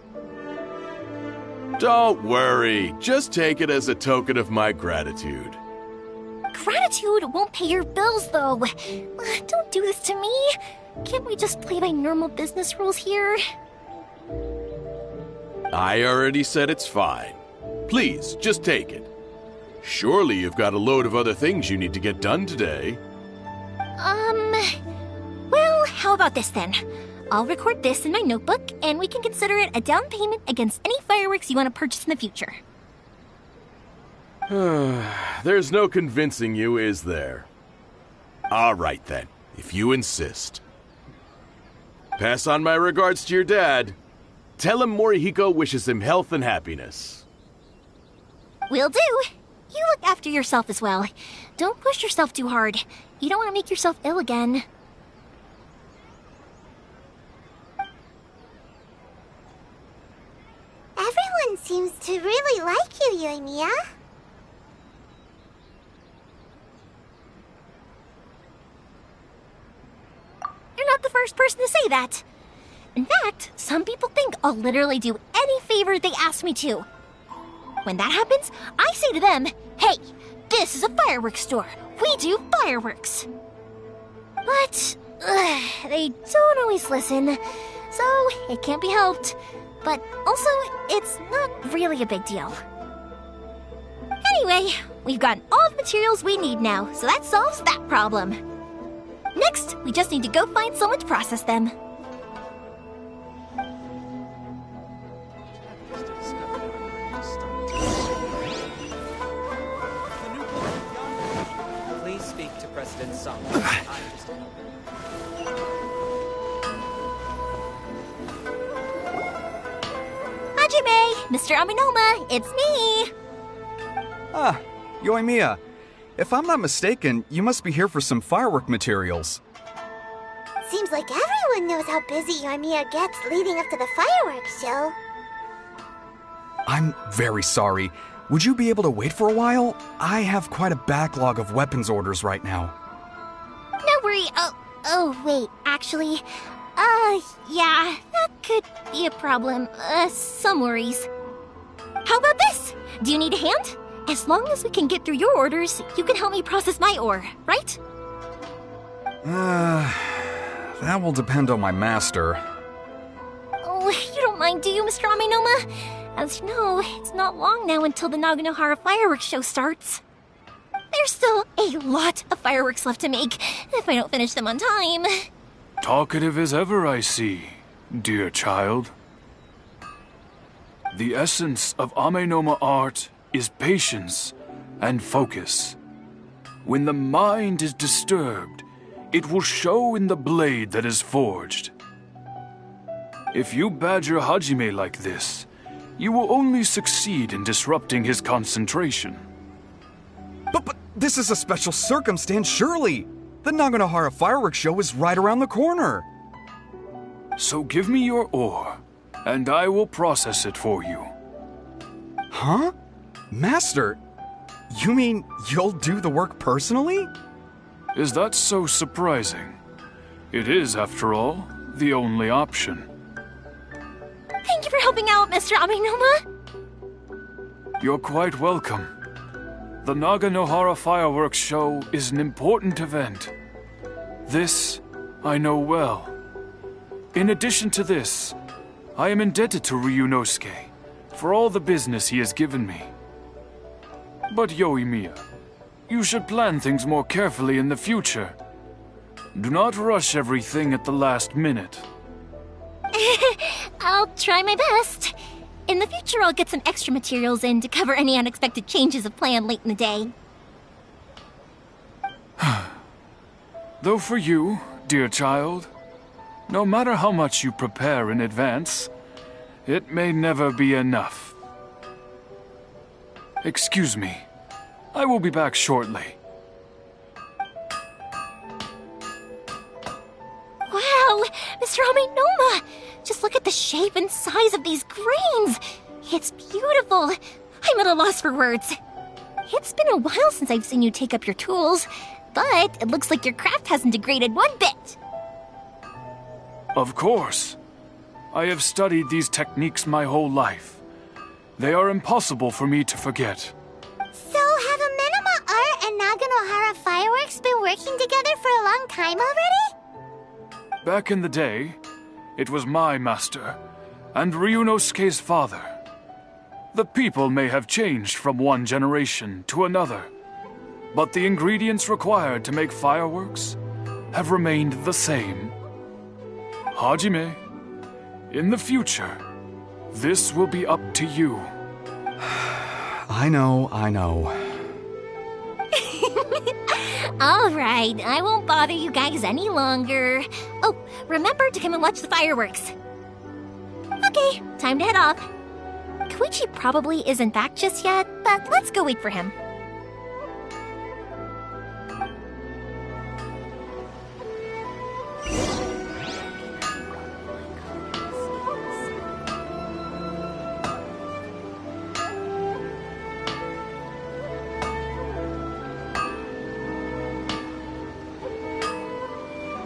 S14: Don't worry. Just take it as a token of my gratitude.
S5: Gratitude won't pay your bills, though. Don't do this to me. Can't we just play by normal business rules here?
S14: I already said it's fine. Please, just take it. Surely you've got a load of other things you need to get done today.
S5: Well, how about this then? I'll record this in my notebook, and we can consider it a down payment against any fireworks you want to purchase in the future.
S14: There's no convincing you, is there? All right then, if you insist. Pass on my regards to your dad. Tell him Morihiko wishes him health and happiness.
S5: Will do. You look after yourself as well. Don't push yourself too hard. You don't want to make yourself ill again.
S3: Everyone seems to really like you, Yoimiya.
S5: You're not the first person to say that. In fact, some people think I'll literally do any favor they ask me to. When that happens, I say to them, hey, this is a fireworks store. We do fireworks. But they don't always listen, so it can't be helped. But also, it's not really a big deal. Anyway, we've gotten all the materials we need now, so that solves that problem. Next, we just need to go find someone to process them.
S11: Please speak to President Song.
S5: Hajime, Mr. Aminoma, it's me!
S15: Ah, Yoimiya. If I'm not mistaken, you must be here for some firework materials.
S5: Seems like everyone knows how busy Yoimiya gets leading up to the fireworks show.
S16: I'm very sorry. Would you be able to wait for a while? I have quite a backlog of weapons orders right now.
S5: No worry. Oh, wait, actually. Yeah, that could be a problem. Some worries. How about this? Do you need a hand? As long as we can get through your orders, you can help me process my ore, right?
S16: That will depend on my master.
S5: Oh, you don't mind, do you, Mr. Amenoma? As you know, it's not long now until the Naganohara fireworks show starts. There's still a lot of fireworks left to make, if I don't finish them on time.
S17: Talkative as ever, I see, dear child. The essence of Amenoma art is patience and focus. When the mind is disturbed, it will show in the blade that is forged. If you badger Hajime like this, you will only succeed in disrupting his concentration.
S16: But this is a special circumstance, surely! The Naganohara fireworks show is right around the corner!
S17: So give me your ore, and I will process it for you.
S16: Huh? Master, you mean you'll do the work personally?
S17: Is that so surprising? It is, after all, the only option.
S5: Thank you for helping out, Mr. Amenoma!
S17: You're quite welcome. The Naganohara fireworks show is an important event. This I know well. In addition to this, I am indebted to Ryunosuke for all the business he has given me. But Yoimiya, you should plan things more carefully in the future. Do not rush everything at the last minute.
S5: I'll try my best. In the future, I'll get some extra materials in to cover any unexpected changes of plan late in the day.
S17: Though for you, dear child, no matter how much you prepare in advance, it may never be enough. Excuse me. I will be back shortly.
S5: Wow, Mr. Amenoma! Just look at the shape and size of these grains! It's beautiful! I'm at a loss for words. It's been a while since I've seen you take up your tools, but it looks like your craft hasn't degraded one bit.
S17: Of course. I have studied these techniques my whole life. They are impossible for me to forget.
S5: So, have Amenoma Art and Naganohara Fireworks been working together for a long time already?
S17: Back in the day, it was my master, and Ryunosuke's father. The people may have changed from one generation to another, but the ingredients required to make fireworks have remained the same. Hajime, in the future, this will be up to you.
S16: I know.
S5: Alright, I won't bother you guys any longer. Oh, remember to come and watch the fireworks. Okay, time to head off. Koichi probably isn't back just yet, but let's go wait for him.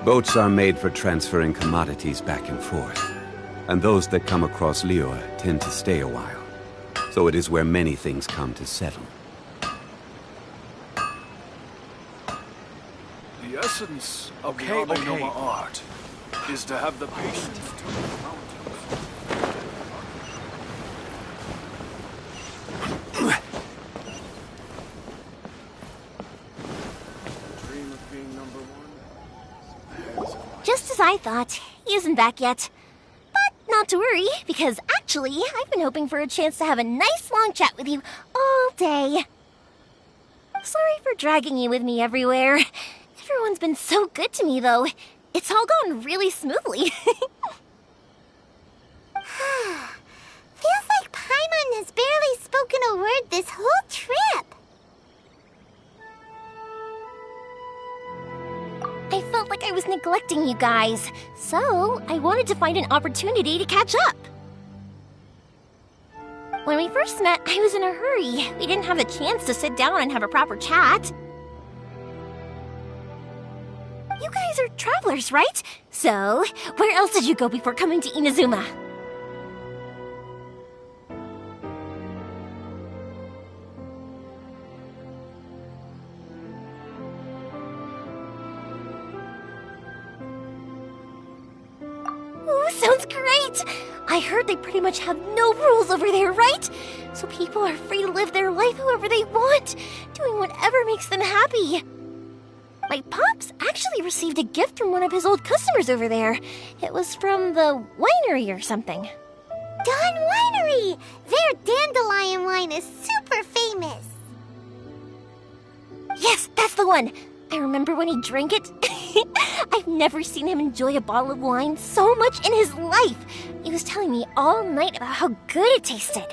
S8: Boats are made for transferring commodities back and forth, and those that come across Liyue tend to stay a while. So it is where many things come to settle.
S17: The essence of the Amenoma art is to have the patience to move mountains.
S5: Just as I thought, he isn't back yet. But not to worry, because actually, I've been hoping for a chance to have a nice long chat with you all day. Sorry for dragging you with me everywhere. Everyone's been so good to me, though. It's all gone really smoothly. Feels like Paimon has barely spoken a word this whole trip. I felt like I was neglecting you guys, so I wanted to find an opportunity to catch up. When we first met, I was in a hurry. We didn't have the chance to sit down and have a proper chat. You guys are travelers, right? So, where else did you go before coming to Inazuma? Ooh, sounds great! I heard they pretty much have no rules over there, right? So people are free to live their life however they want, doing whatever makes them happy. My pops actually received a gift from one of his old customers over there. It was from the winery or something.
S3: Dawn Winery! Their dandelion wine is super famous.
S5: Yes, that's the one! I remember when he drank it. I've never seen him enjoy a bottle of wine so much in his life. He was telling me all night about how good it tasted.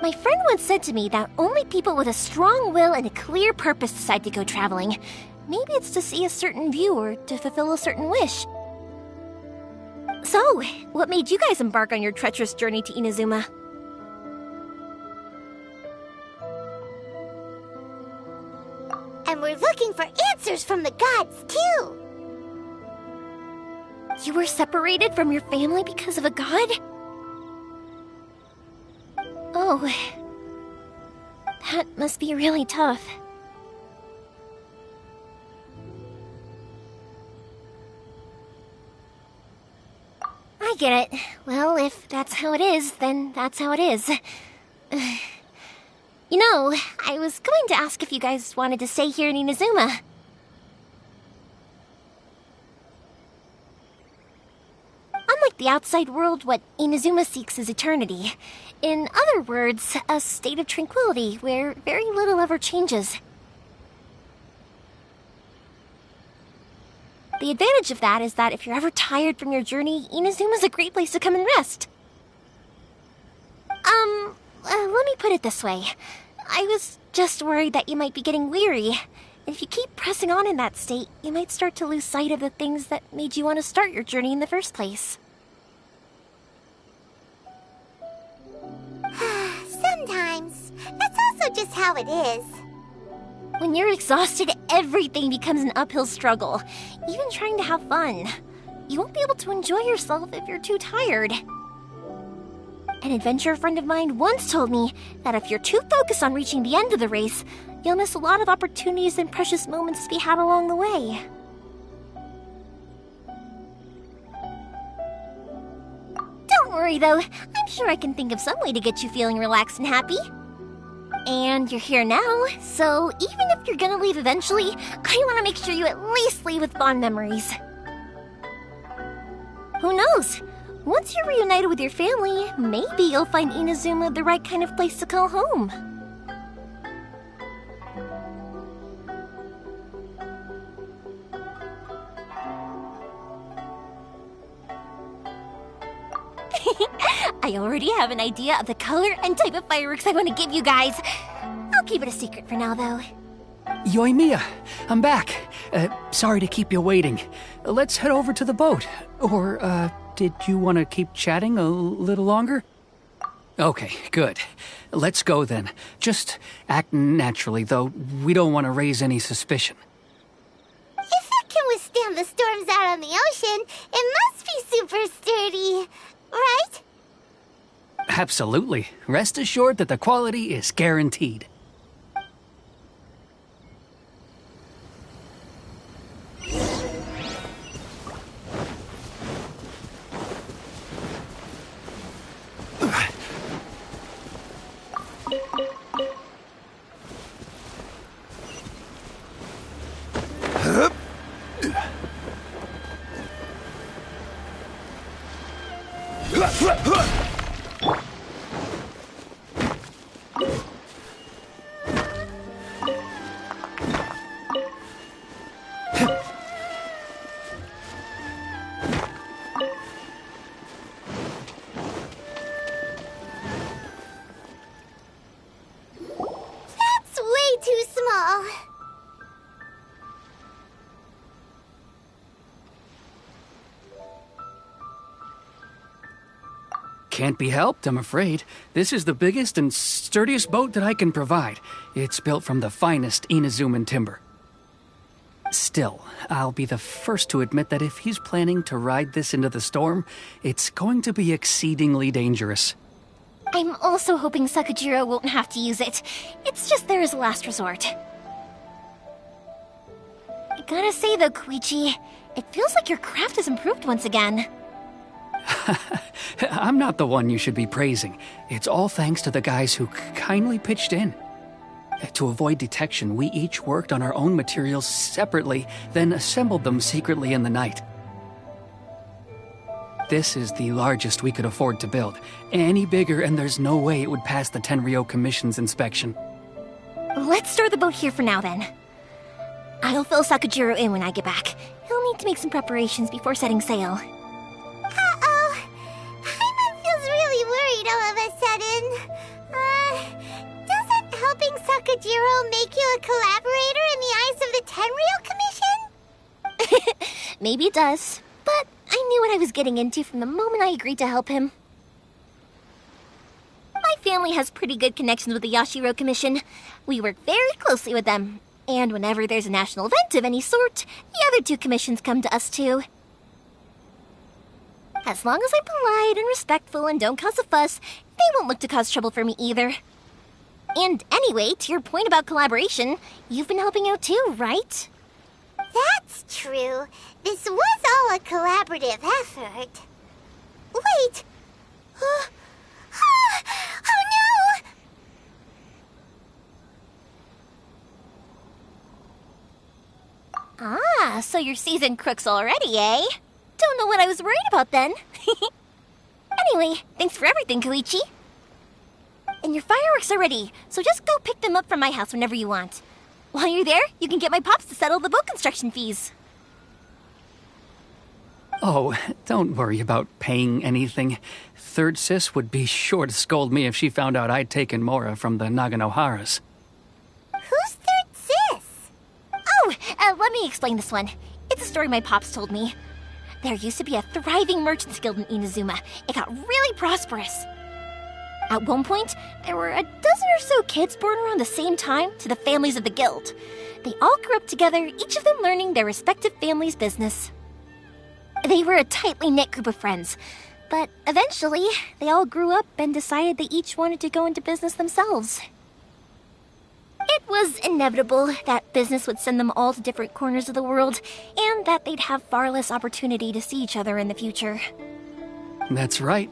S5: My friend once said to me that only people with a strong will and a clear purpose decide to go traveling. Maybe it's to see a certain view or to fulfill a certain wish. So, what made you guys embark on your treacherous journey to Inazuma?
S3: And we're looking for answers from the gods, too.
S5: You were separated from your family because of a god? Oh, that must be really tough. I get it. Well, if that's how it is, then that's how it is. You know, I was going to ask if you guys wanted to stay here in Inazuma. Unlike the outside world, what Inazuma seeks is eternity. In other words, a state of tranquility where very little ever changes. The advantage of that is that if you're ever tired from your journey, Inazuma's a great place to come and rest. Let me put it this way. I was just worried that you might be getting weary. And if you keep pressing on in that state, you might start to lose sight of the things that made you want to start your journey in the first place.
S3: Sometimes. That's also just how it is.
S5: When you're exhausted, everything becomes an uphill struggle, even trying to have fun. You won't be able to enjoy yourself if you're too tired. An adventurer friend of mine once told me that if you're too focused on reaching the end of the race, you'll miss a lot of opportunities and precious moments to be had along the way. Don't worry though, I'm sure I can think of some way to get you feeling relaxed and happy. And you're here now, so even if you're gonna leave eventually, I want to make sure you at least leave with fond memories. Who knows? Once you're reunited with your family, maybe you'll find Inazuma the right kind of place to call home. I already have an idea of the color and type of fireworks I want to give you guys. I'll keep it a secret for now, though.
S10: Yoimiya, I'm back. Sorry to keep you waiting. Let's head over to the boat. Or, did you want to keep chatting a little longer? Okay, good. Let's go then. Just act naturally, though we don't want to raise any suspicion.
S3: If it can withstand the storms out on the ocean, it must be super sturdy, right?
S10: Absolutely. Rest assured that the quality is guaranteed. can't be helped, I'm afraid. This is the biggest and sturdiest boat that I can provide. It's built from the finest Inazuman timber. Still, I'll be the first to admit that if he's planning to ride this into the storm, it's going to be exceedingly dangerous.
S5: I'm also hoping Sakajiro won't have to use it. It's just there as a last resort. I gotta say though, Koichi, it feels like your craft has improved once again.
S10: I'm not the one you should be praising. It's all thanks to the guys who kindly pitched in. To avoid detection, we each worked on our own materials separately, then assembled them secretly in the night. This is the largest we could afford to build. Any bigger and there's no way it would pass the Tenryou Commission's inspection.
S5: Let's store the boat here for now then. I'll fill Sakajiro in when I get back. He'll need to make some preparations before setting sail.
S3: Uh-oh. Paimon feels really worried all of a sudden. Doesn't helping Sakajiro make you a collaborator in the eyes of the Tenryou Commission?
S5: Maybe it does, but I knew what I was getting into from the moment I agreed to help him. My family has pretty good connections with the Yashiro Commission. We work very closely with them. And whenever there's a national event of any sort, the other two commissions come to us too. As long as I'm polite and respectful and don't cause a fuss, they won't look to cause trouble for me either. And anyway, to your point about collaboration, you've been helping out too, right?
S3: That's true. This was all a collaborative effort. Wait! Oh no!
S5: Ah, so you're seasoned crooks already, eh? Don't know what I was worried about then. Anyway, thanks for everything, Koichi. And your fireworks are ready, so just go pick them up from my house whenever you want. While you're there, you can get my pops to settle the boat construction fees.
S10: Oh, don't worry about paying anything. Third Sis would be sure to scold me if she found out I'd taken Mora from the Naganoharas.
S3: Who's Third Sis?
S5: Oh, let me explain this one. It's a story my pops told me. There used to be a thriving merchants guild in Inazuma. It got really prosperous. At one point, there were a dozen or so kids born around the same time to the families of the guild. They all grew up together, each of them learning their respective family's business. They were a tightly knit group of friends, but eventually, they all grew up and decided they each wanted to go into business themselves. It was inevitable that business would send them all to different corners of the world, and that they'd have far less opportunity to see each other in the future.
S10: That's right.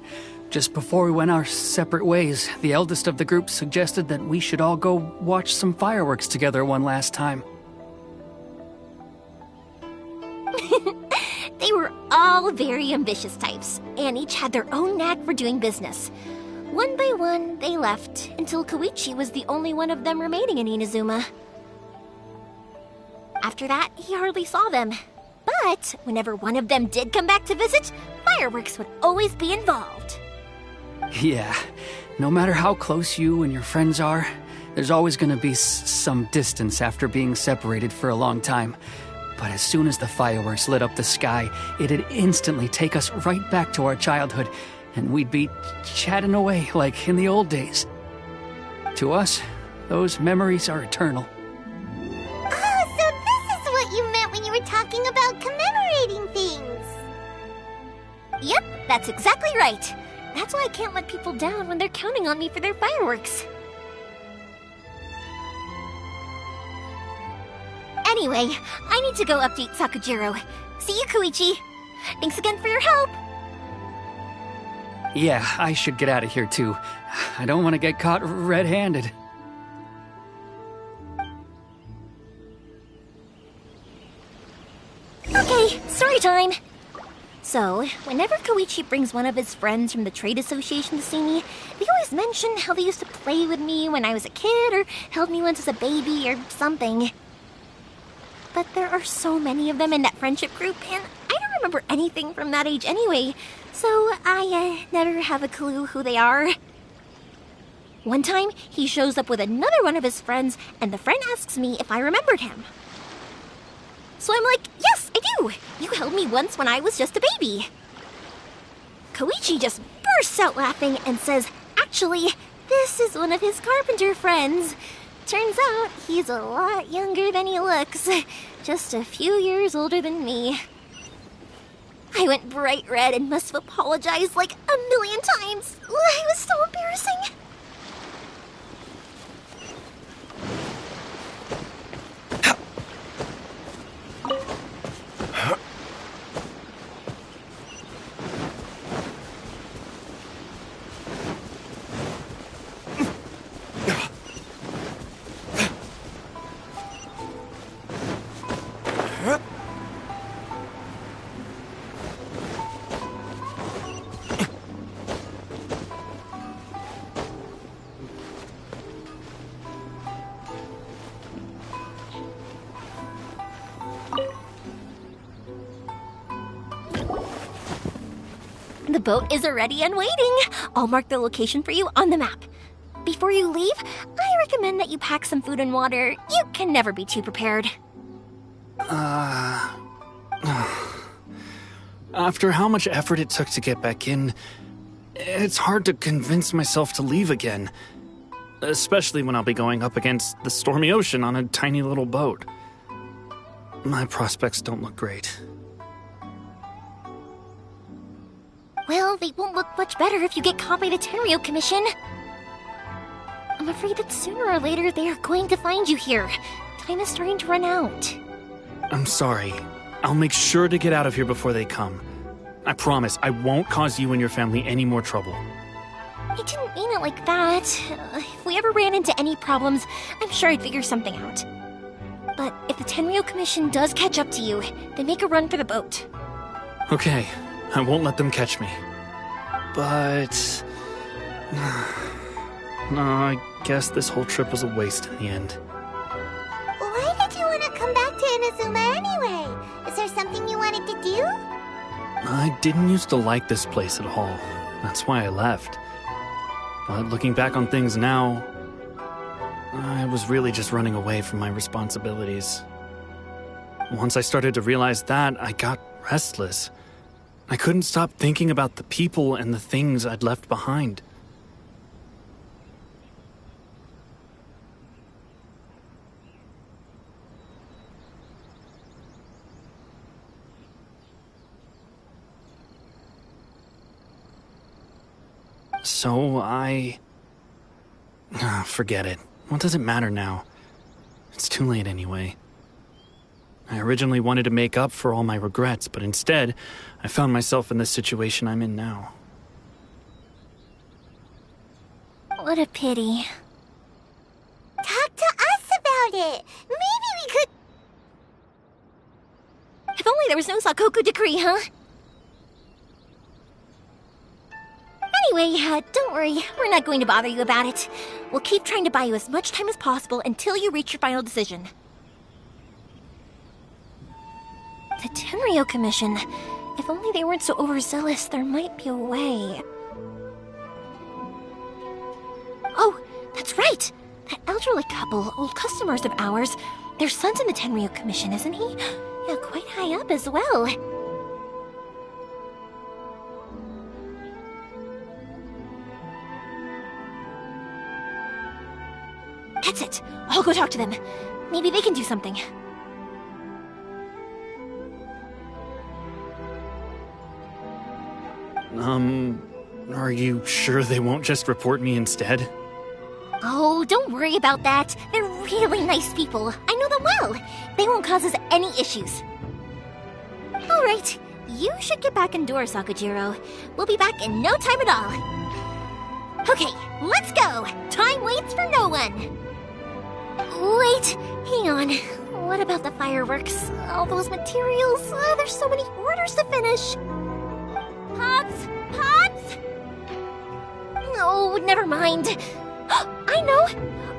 S10: Just before we went our separate ways, the eldest of the group suggested that we should all go watch some fireworks together one last time.
S5: They were all very ambitious types, and each had their own knack for doing business. One by one, they left, until Koichi was the only one of them remaining in Inazuma. After that, he hardly saw them. But whenever one of them did come back to visit, fireworks would always be involved.
S10: Yeah, no matter how close you and your friends are, there's always going to be some distance after being separated for a long time. But as soon as the fireworks lit up the sky, it'd instantly take us right back to our childhood, and we'd be chatting away like in the old days. To us, those memories are eternal.
S3: Oh, so this is what you meant when you were talking about commemorating things.
S5: Yep, that's exactly right. That's why I can't let people down when they're counting on me for their fireworks. Anyway, I need to go update Sakajiro. See you, Koichi. Thanks again for your help.
S10: Yeah, I should get out of here too. I don't want to get caught red-handed.
S5: Okay, story time. So, whenever Koichi brings one of his friends from the trade association to see me, they always mention how they used to play with me when I was a kid or held me once as a baby or something. But there are so many of them in that friendship group, and I don't remember anything from that age anyway, so I never have a clue who they are. One time, he shows up with another one of his friends, and the friend asks me if I remembered him. So I'm like, yes, I do! You held me once when I was just a baby. Koichi just bursts out laughing and says, actually, this is one of his carpenter friends. Turns out he's a lot younger than he looks. Just a few years older than me. I went bright red and must have apologized like a million times. It was so embarrassing. The boat is ready and waiting. I'll mark the location for you on the map. Before you leave, I recommend that you pack some food and water. You can never be too prepared.
S2: After how much effort it took to get back in, it's hard to convince myself to leave again. Especially when I'll be going up against the stormy ocean on a tiny little boat. My prospects don't look great.
S5: Well, they won't look much better if you get caught by the Tenryou Commission. I'm afraid that sooner or later they are going to find you here. Time is starting to run out.
S2: I'm sorry. I'll make sure to get out of here before they come. I promise I won't cause you and your family any more trouble.
S5: I didn't mean it like that. If we ever ran into any problems, I'm sure I'd figure something out. But if the Tenryou Commission does catch up to you, then make a run for the boat.
S2: Okay, I won't let them catch me. But... no, I guess this whole trip was a waste in the end.
S3: Why did you want to come back to Inazuma anyway? Is there something you wanted to do?
S2: I didn't used to like this place at all. That's why I left. But looking back on things now, I was really just running away from my responsibilities. Once I started to realize that, I got restless. I couldn't stop thinking about the people and the things I'd left behind. So forget it. What does it matter now? It's too late anyway. I originally wanted to make up for all my regrets, but instead, I found myself in the situation I'm in now.
S5: What a pity.
S3: Talk to us about it. Maybe we could...
S5: If only there was no Sakoku decree, huh? Anyway, don't worry. We're not going to bother you about it. We'll keep trying to buy you as much time as possible until you reach your final decision. The Tenryou Commission. If only they weren't so overzealous, there might be a way. Oh, that's right! That elderly couple, old customers of ours, their son's in the Tenryou Commission, isn't he? Yeah, quite high up as well. That's it. I'll go talk to them. Maybe they can do something.
S2: Are you sure they won't just report me instead?
S5: Oh, don't worry about that. They're really nice people. I know them well. They won't cause us any issues. All right. You should get back indoors, Sakujiro. We'll be back in no time at all. Okay, let's go. Time waits for no one. Wait, hang on. What about the fireworks? All those materials? There's so many orders to finish. Pops! Pops! No, never mind. I know!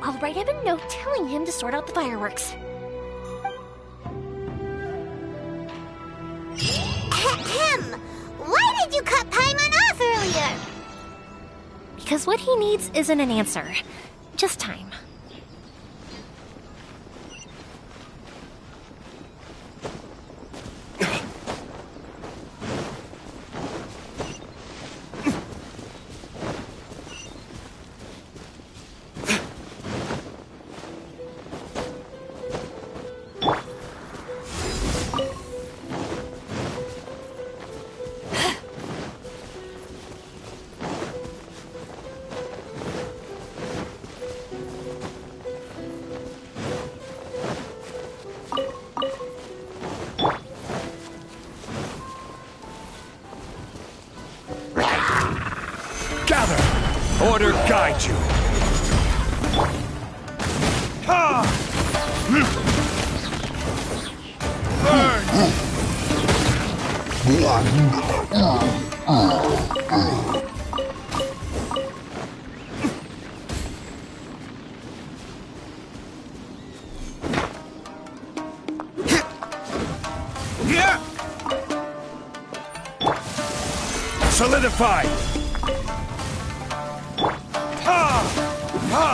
S5: I'll write him a note telling him to sort out the fireworks.
S3: Ahem! Why did you cut Paimon off earlier?
S5: Because what he needs isn't an answer. Just time.
S17: Gather! Order guide you! Ha! Burn! Solidify! Ha! Ha!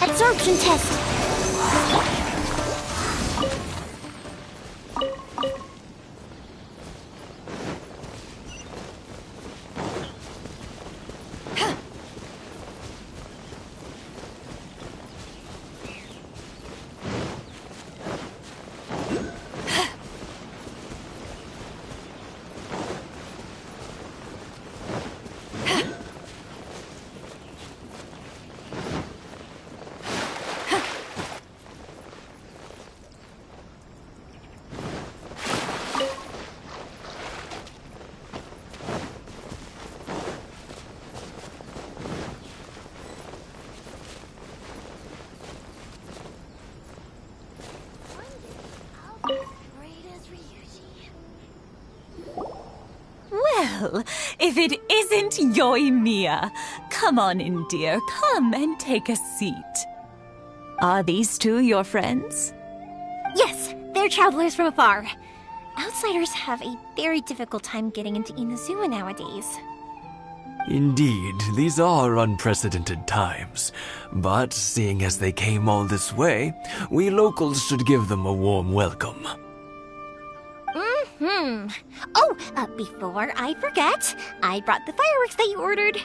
S5: Absorption test.
S12: Well, if it isn't Yoimiya. Come on in, dear. Come and take a seat. Are these two your friends?
S5: Yes, they're travelers from afar. Outsiders have a very difficult time getting into Inazuma nowadays.
S18: Indeed, these are unprecedented times. But seeing as they came all this way, we locals should give them a warm welcome.
S5: Oh, before I forget, I brought the fireworks that you ordered.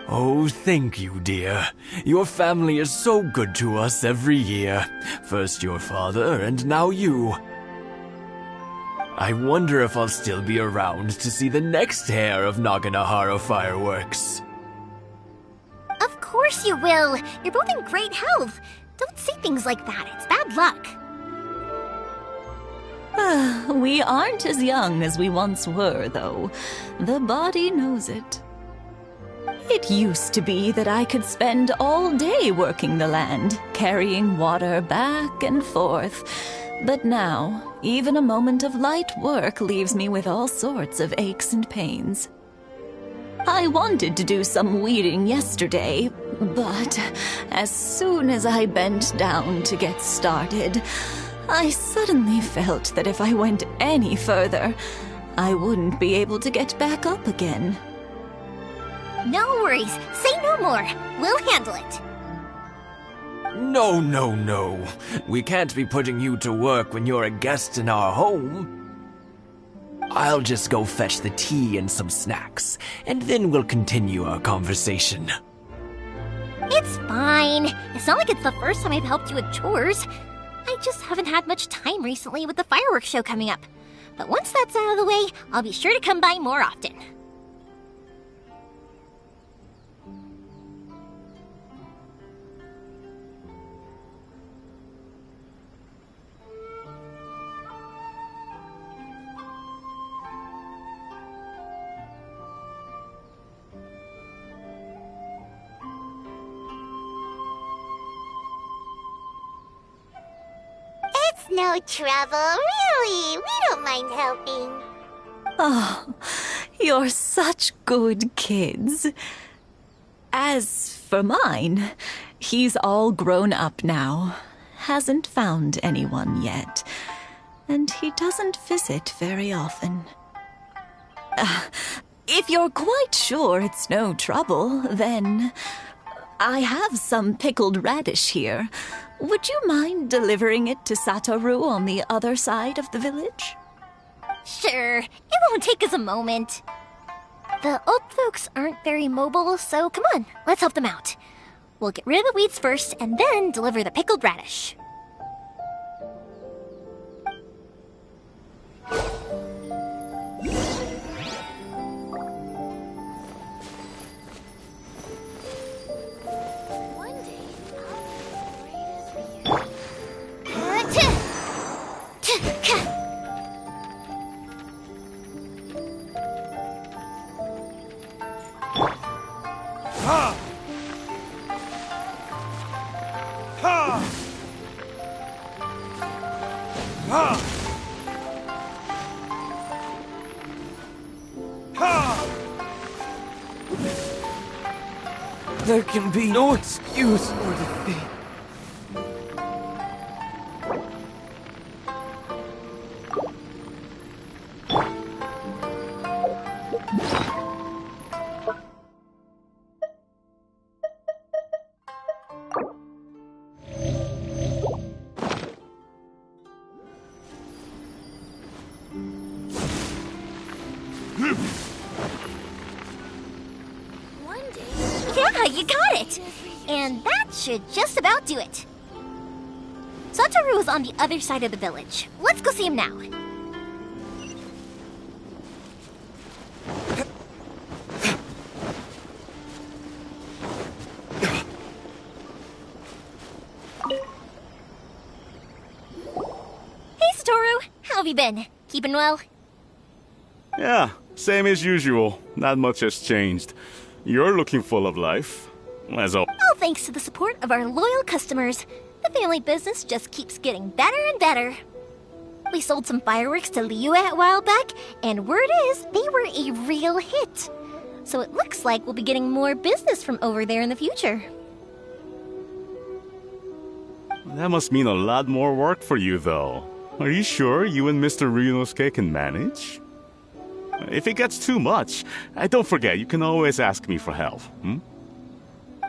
S18: Oh, thank you, dear. Your family is so good to us every year. First your father, and now you. I wonder if I'll still be around to see the next hair of Naganohara fireworks.
S5: Of course you will. You're both in great health. Don't say things like that. It's bad luck.
S12: We aren't as young as we once were, though. The body knows it. It used to be that I could spend all day working the land, carrying water back and forth. But now, even a moment of light work leaves me with all sorts of aches and pains. I wanted to do some weeding yesterday, but as soon as I bent down to get started, I suddenly felt that if I went any further, I wouldn't be able to get back up again.
S5: No worries. Say no more. We'll handle it.
S18: No, no, no. We can't be putting you to work when you're a guest in our home. I'll just go fetch the tea and some snacks, and then we'll continue our conversation.
S5: It's fine. It's not like it's the first time I've helped you with chores. I just haven't had much time recently with the fireworks show coming up. But once that's out of the way, I'll be sure to come by more often.
S3: No trouble, really. We don't mind helping.
S12: Oh, you're such good kids. As for mine, he's all grown up now. Hasn't found anyone yet. And he doesn't visit very often. If you're quite sure it's no trouble, then I have some pickled radish here. Would you mind delivering it to Satoru on the other side of the village?
S5: Sure, it won't take us a moment. The old folks aren't very mobile, so come on, let's help them out. We'll get rid of the weeds first, and then deliver the pickled radish.
S13: Ha! Ha! Ha! Ha!
S18: There can be no excuse for defeat.
S5: Yeah, you got it! And that should just about do it. Satoru is on the other side of the village. Let's go see him now. Hey, Satoru! How have you been? Keeping well?
S19: Yeah, same as usual. Not much has changed. You're looking full of life. As always.
S5: All thanks to the support of our loyal customers, the family business just keeps getting better and better. We sold some fireworks to Liyue a while back, and word is they were a real hit. So it looks like we'll be getting more business from over there in the future.
S19: That must mean a lot more work for you, though. Are you sure you and Mr. Ryunosuke can manage? If it gets too much, don't forget, you can always ask me for help, hmm?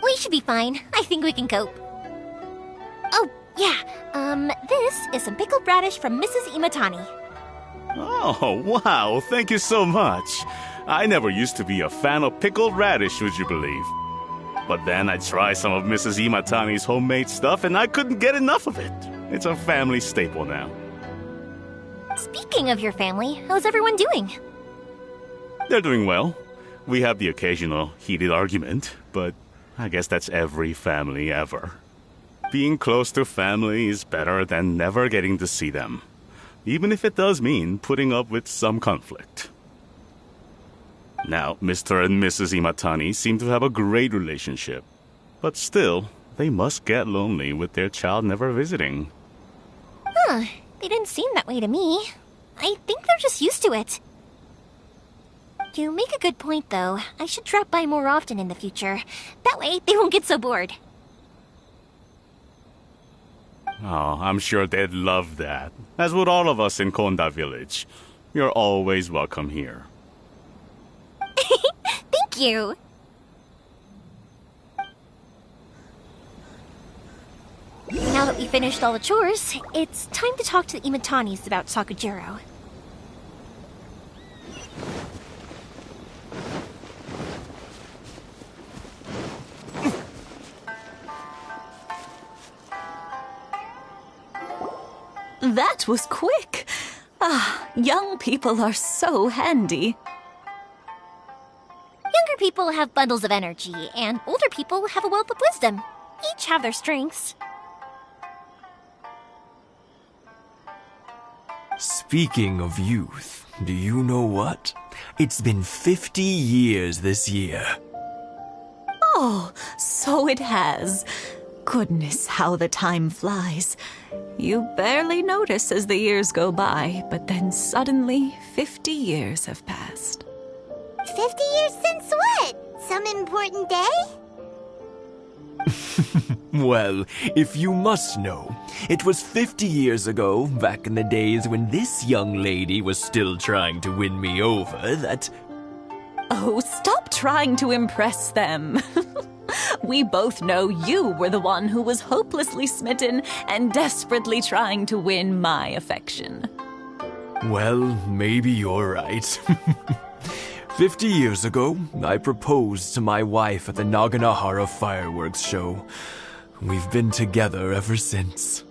S5: We should be fine. I think we can cope. Oh, yeah. This is some pickled radish from Mrs. Imatani.
S19: Oh, wow, thank you so much. I never used to be a fan of pickled radish, would you believe? But then I tried some of Mrs. Imatani's homemade stuff and I couldn't get enough of it. It's a family staple now.
S5: Speaking of your family, how's everyone doing?
S19: They're doing well. We have the occasional heated argument, but I guess that's every family ever. Being close to family is better than never getting to see them, even if it does mean putting up with some conflict. Now, Mr. and Mrs. Imatani seem to have a great relationship, but still, they must get lonely with their child never visiting.
S5: Huh, they didn't seem that way to me. I think they're just used to it. You make a good point, though. I should drop by more often in the future. That way, they won't get so bored.
S19: Oh, I'm sure they'd love that. As would all of us in Konda Village. You're always welcome here.
S5: Thank you. Now that we finished all the chores, it's time to talk to the Imatanis about Sakujiro.
S12: That was quick. Ah, young people are so handy.
S5: Younger people have bundles of energy, and older people have a wealth of wisdom. Each have their strengths.
S18: Speaking of youth, do you know what? It's been 50 years this year.
S12: Oh, so it has. Goodness, how the time flies. You barely notice as the years go by, but then suddenly 50 years have passed.
S3: 50 years since what? Some important day?
S18: Well, if you must know, it was 50 years ago, back in the days when this young lady was still trying to win me over, that...
S12: Oh, stop trying to impress them. We both know you were the one who was hopelessly smitten and desperately trying to win my affection.
S18: Well, maybe you're right. 50 years ago, I proposed to my wife at the Naganahara fireworks show. We've been together ever since.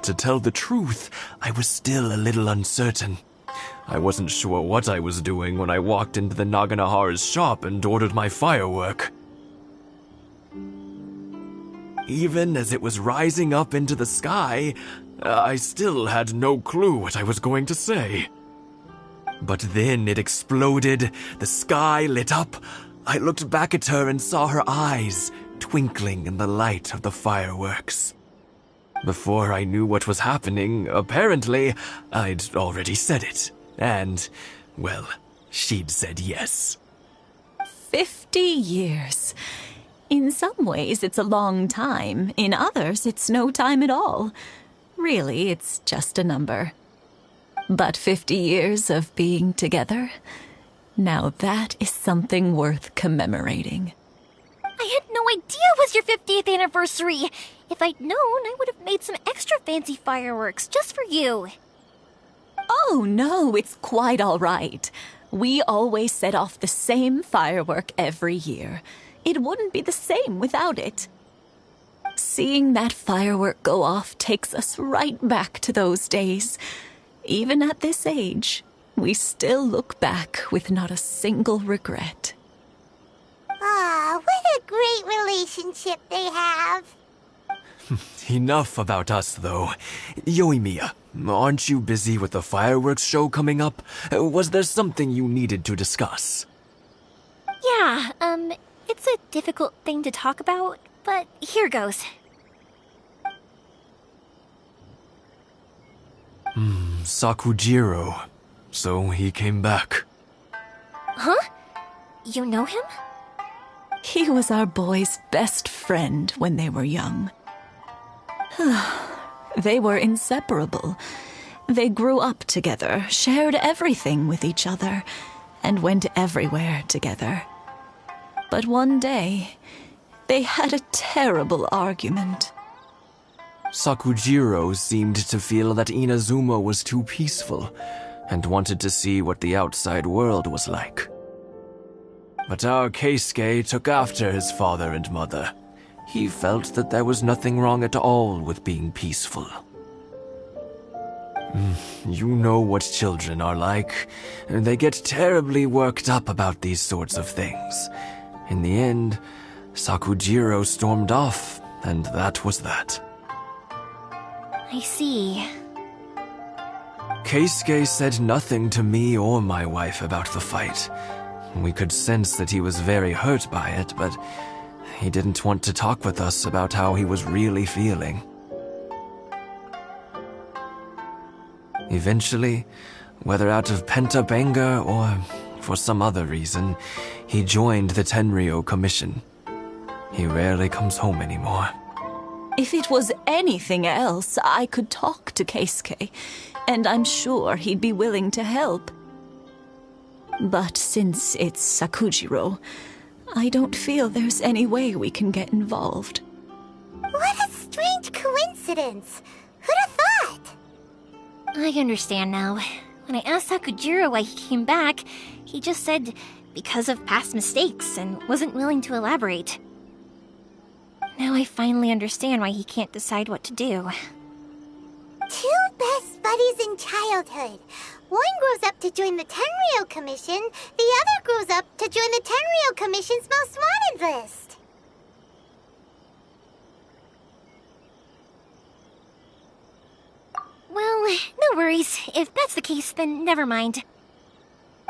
S18: To tell the truth, I was still a little uncertain. I wasn't sure what I was doing when I walked into the Naganahara's shop and ordered my firework. Even as it was rising up into the sky, I still had no clue what I was going to say. But then it exploded, the sky lit up. I looked back at her and saw her eyes twinkling in the light of the fireworks. Before I knew what was happening, apparently, I'd already said it. And, well, she'd said yes.
S12: 50 years. In some ways, it's a long time. In others, it's no time at all. Really, it's just a number. But 50 years of being together? Now that is something worth commemorating.
S5: I had no idea it was your 50th anniversary. If I'd known, I would have made some extra fancy fireworks just for you.
S12: Oh, no, it's quite all right. We always set off the same firework every year. It wouldn't be the same without it. Seeing that firework go off takes us right back to those days. Even at this age, we still look back with not a single regret.
S3: Ah, what a great relationship they have.
S18: Enough about us, though. Yoimiya, aren't you busy with the fireworks show coming up? Was there something you needed to discuss?
S5: Yeah, it's a difficult thing to talk about, but here goes.
S18: Sakujiro. So he came back.
S5: Huh? You know him?
S12: He was our boys' best friend when they were young. They were inseparable. They grew up together, shared everything with each other, and went everywhere together. But one day, they had a terrible argument.
S18: Sakujiro seemed to feel that Inazuma was too peaceful, and wanted to see what the outside world was like. But our Keisuke took after his father and mother. He felt that there was nothing wrong at all with being peaceful. You know what children are like. They get terribly worked up about these sorts of things. In the end, Sakujiro stormed off, and that was that.
S5: I see.
S18: Keisuke said nothing to me or my wife about the fight. We could sense that he was very hurt by it, but he didn't want to talk with us about how he was really feeling. Eventually, whether out of pent-up anger or for some other reason, he joined the Tenryou Commission. He rarely comes home anymore.
S12: If it was anything else, I could talk to Keisuke, and I'm sure he'd be willing to help. But since it's Sakujiro, I don't feel there's any way we can get involved.
S3: What a strange coincidence. Who'd have thought?
S5: I understand now. When I asked Sakujiro why he came back, he just said because of past mistakes and wasn't willing to elaborate. Now I finally understand why he can't decide what to do.
S3: Two best buddies in childhood. One grows up to join the Tenryou Commission, the other grows up to join the Tenryou Commission's most wanted list.
S5: Well, no worries. If that's the case, then never mind.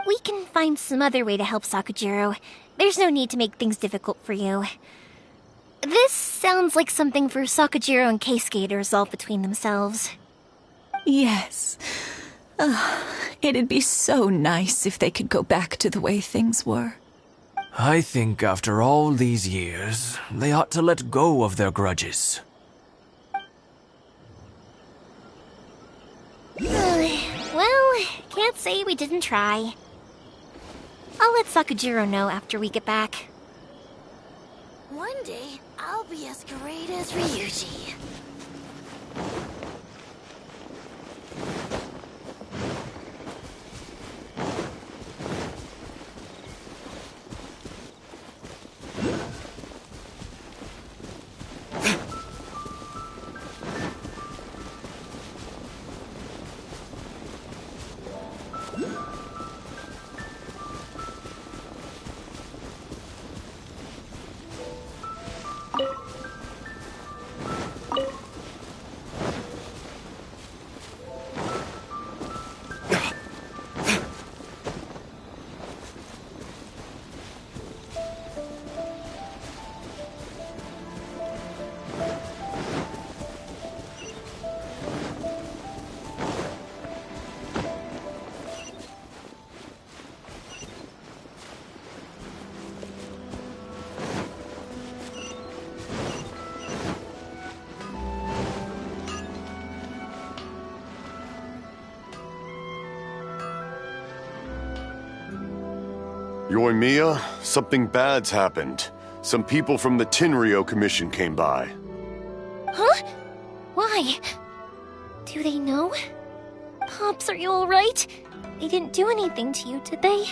S5: We can find some other way to help Sakujiro. There's no need to make things difficult for you. This sounds like something for Sakujiro and Keisuke to resolve between themselves.
S12: Yes. It'd be so nice if they could go back to the way things were.
S18: I think after all these years, they ought to let go of their grudges.
S5: Well, can't say we didn't try. I'll let Sakujiro know after we get back.
S3: One day, I'll be as great as Ryuji.
S6: Yoimiya, something bad's happened. Some people from the Tenryo Commission came by.
S5: Huh? Why? Do they know? Pops, are you alright? They didn't do anything to you, did they?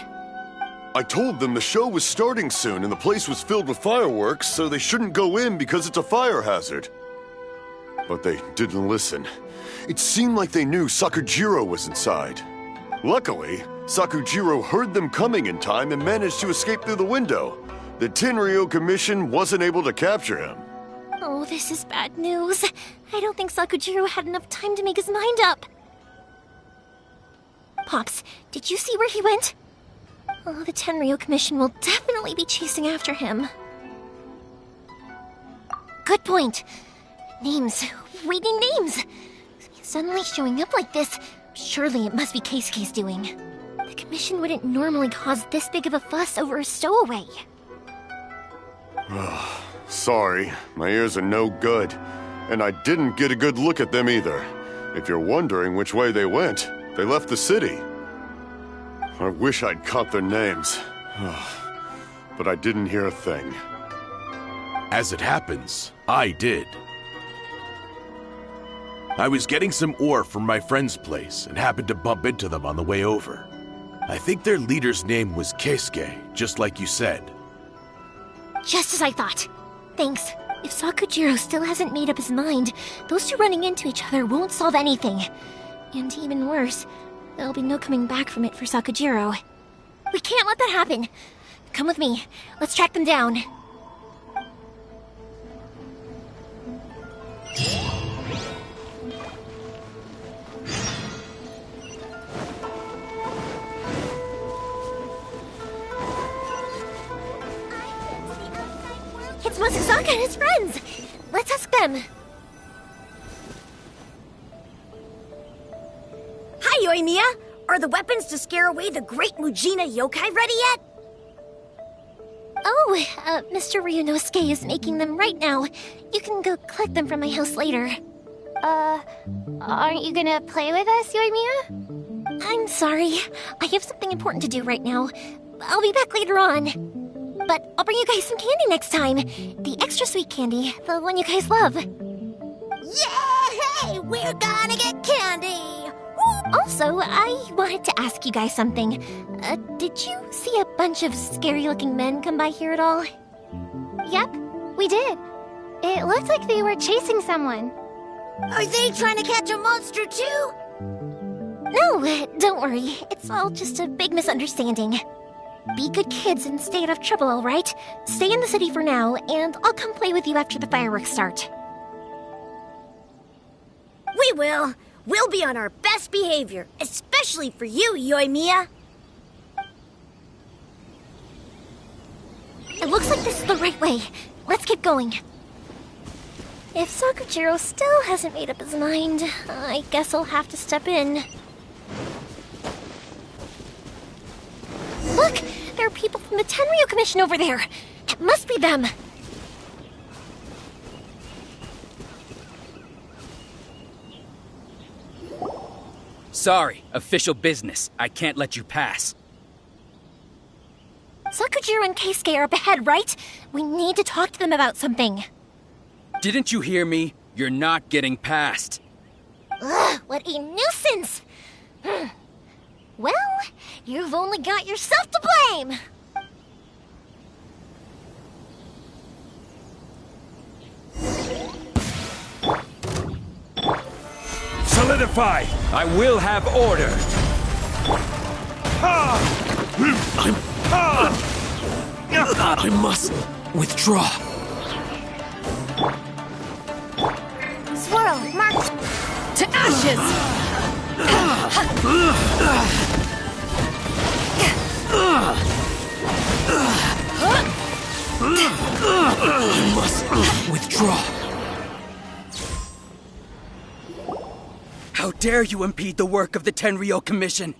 S6: I told them the show was starting soon and the place was filled with fireworks, so they shouldn't go in because it's a fire hazard. But they didn't listen. It seemed like they knew Sakujiro was inside. Luckily, Sakujiro heard them coming in time and managed to escape through the window. The Tenryo Commission wasn't able to capture him.
S5: Oh, this is bad news. I don't think Sakujiro had enough time to make his mind up. Pops, did you see where he went? Oh, the Tenryo Commission will definitely be chasing after him. Good point. Names. We need names. Suddenly showing up like this, surely it must be Keisuke's doing. The Commission wouldn't normally cause this big of a fuss over a stowaway.
S6: Sorry, my ears are no good. And I didn't get a good look at them either. If you're wondering which way they went, they left the city. I wish I'd caught their names. But I didn't hear a thing.
S14: As it happens, I did. I was getting some ore from my friend's place and happened to bump into them on the way over. I think their leader's name was Keisuke, just like you said.
S5: Just as I thought. Thanks. If Sakujiro still hasn't made up his mind, those two running into each other won't solve anything. And even worse, there'll be no coming back from it for Sakujiro. We can't let that happen. Come with me. Let's track them down. It's Masazaka and his friends! Let's ask them.
S3: Hi, Yoimiya! Are the weapons to scare away the great Mujina yokai ready yet?
S5: Oh, Mr. Ryunosuke is making them right now. You can go collect them from my house later.
S20: Aren't you gonna play with us, Yoimiya?
S5: I'm sorry. I have something important to do right now. I'll be back later on. But I'll bring you guys some candy next time. The extra sweet candy, the one you guys love.
S3: Yay! We're gonna get candy!
S5: Also, I wanted to ask you guys something. Did you see a bunch of scary-looking men come by here at all?
S20: Yep, we did. It looked like they were chasing someone.
S3: Are they trying to catch a monster too?
S5: No, don't worry. It's all just a big misunderstanding. Be good kids and stay out of trouble, all right? Stay in the city for now, and I'll come play with you after the fireworks start.
S3: We will. We'll be on our best behavior, especially for you, Yoimiya.
S5: It looks like this is the right way. Let's keep going. If Sakujiro still hasn't made up his mind, I guess I'll have to step in. Look! There are people from the Tenryo Commission over there! It must be them!
S21: Sorry, official business. I can't let you pass.
S5: Sakujiro and Keisuke are up ahead, right? We need to talk to them about something.
S21: Didn't you hear me? You're not getting past.
S5: Ugh, what a nuisance! Well, you've only got yourself to blame!
S21: Solidify! I will have order! I must withdraw.
S20: Swirl, march!
S4: To ashes!
S21: I must withdraw. How dare you impede the work of the Tenryo Commission?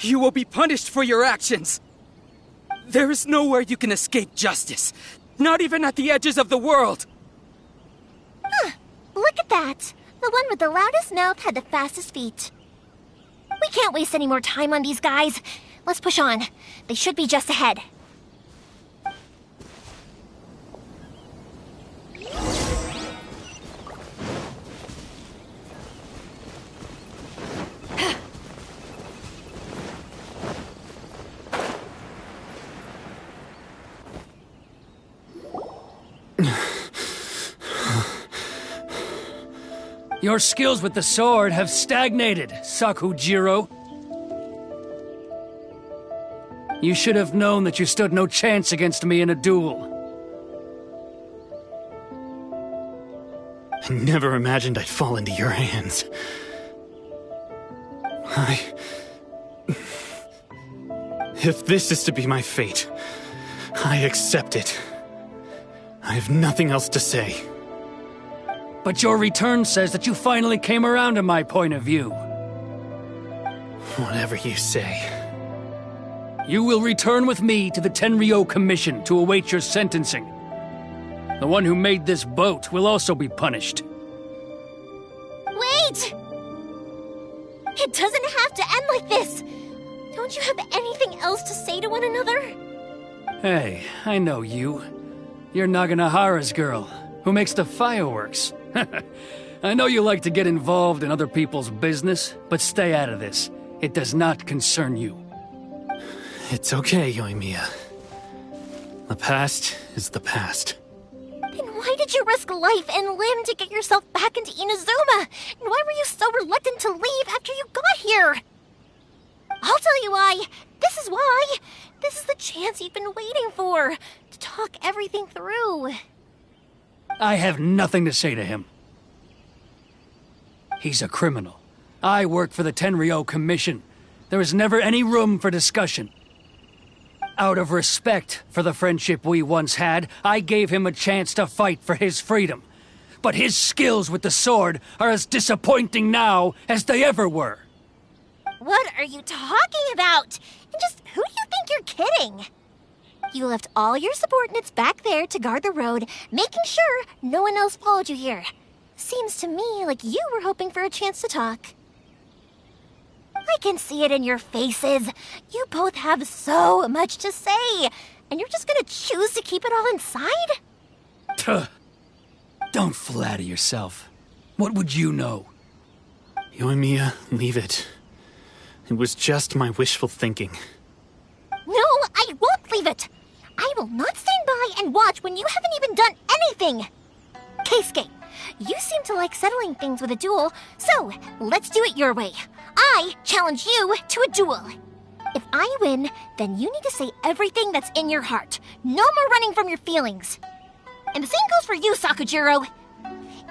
S21: You will be punished for your actions. There is nowhere you can escape justice, not even at the edges of the world.
S5: Look at that! The one with the loudest mouth had the fastest feet. We can't waste any more time on these guys. Let's push on. They should be just ahead.
S10: Your skills with the sword have stagnated, Sakujiro. You should have known that you stood no chance against me in a duel.
S2: I never imagined I'd fall into your hands. If this is to be my fate, I accept it. I have nothing else to say.
S10: But your return says that you finally came around to my point of view.
S2: Whatever you say.
S10: You will return with me to the Tenryo Commission to await your sentencing. The one who made this boat will also be punished.
S5: Wait! It doesn't have to end like this! Don't you have anything else to say to one another?
S10: Hey, I know you. You're Naganohara's girl, who makes the fireworks. I know you like to get involved in other people's business, but stay out of this. It does not concern you.
S2: It's okay, Yoimiya. The past is the past.
S5: Then why did you risk life and limb to get yourself back into Inazuma? And why were you so reluctant to leave after you got here? I'll tell you why. This is why. This is the chance you've been waiting for, to talk everything through.
S10: I have nothing to say to him. He's a criminal. I work for the Tenryo Commission. There is never any room for discussion. Out of respect for the friendship we once had, I gave him a chance to fight for his freedom. But his skills with the sword are as disappointing now as they ever were.
S5: What are you talking about? And just who do you think you're kidding? You left all your subordinates back there to guard the road, making sure no one else followed you here. Seems to me like you were hoping for a chance to talk. I can see it in your faces. You both have so much to say, and you're just gonna choose to keep it all inside?
S10: Tuh. Don't flatter yourself. What would you know?
S2: Yoimiya, leave it. It was just my wishful thinking.
S5: No, I won't leave it. I will not stand by and watch when you haven't even done anything. Keisuke, you seem to like settling things with a duel, so let's do it your way. I challenge you to a duel. If I win, then you need to say everything that's in your heart. No more running from your feelings. And the same goes for you, Sakujiro.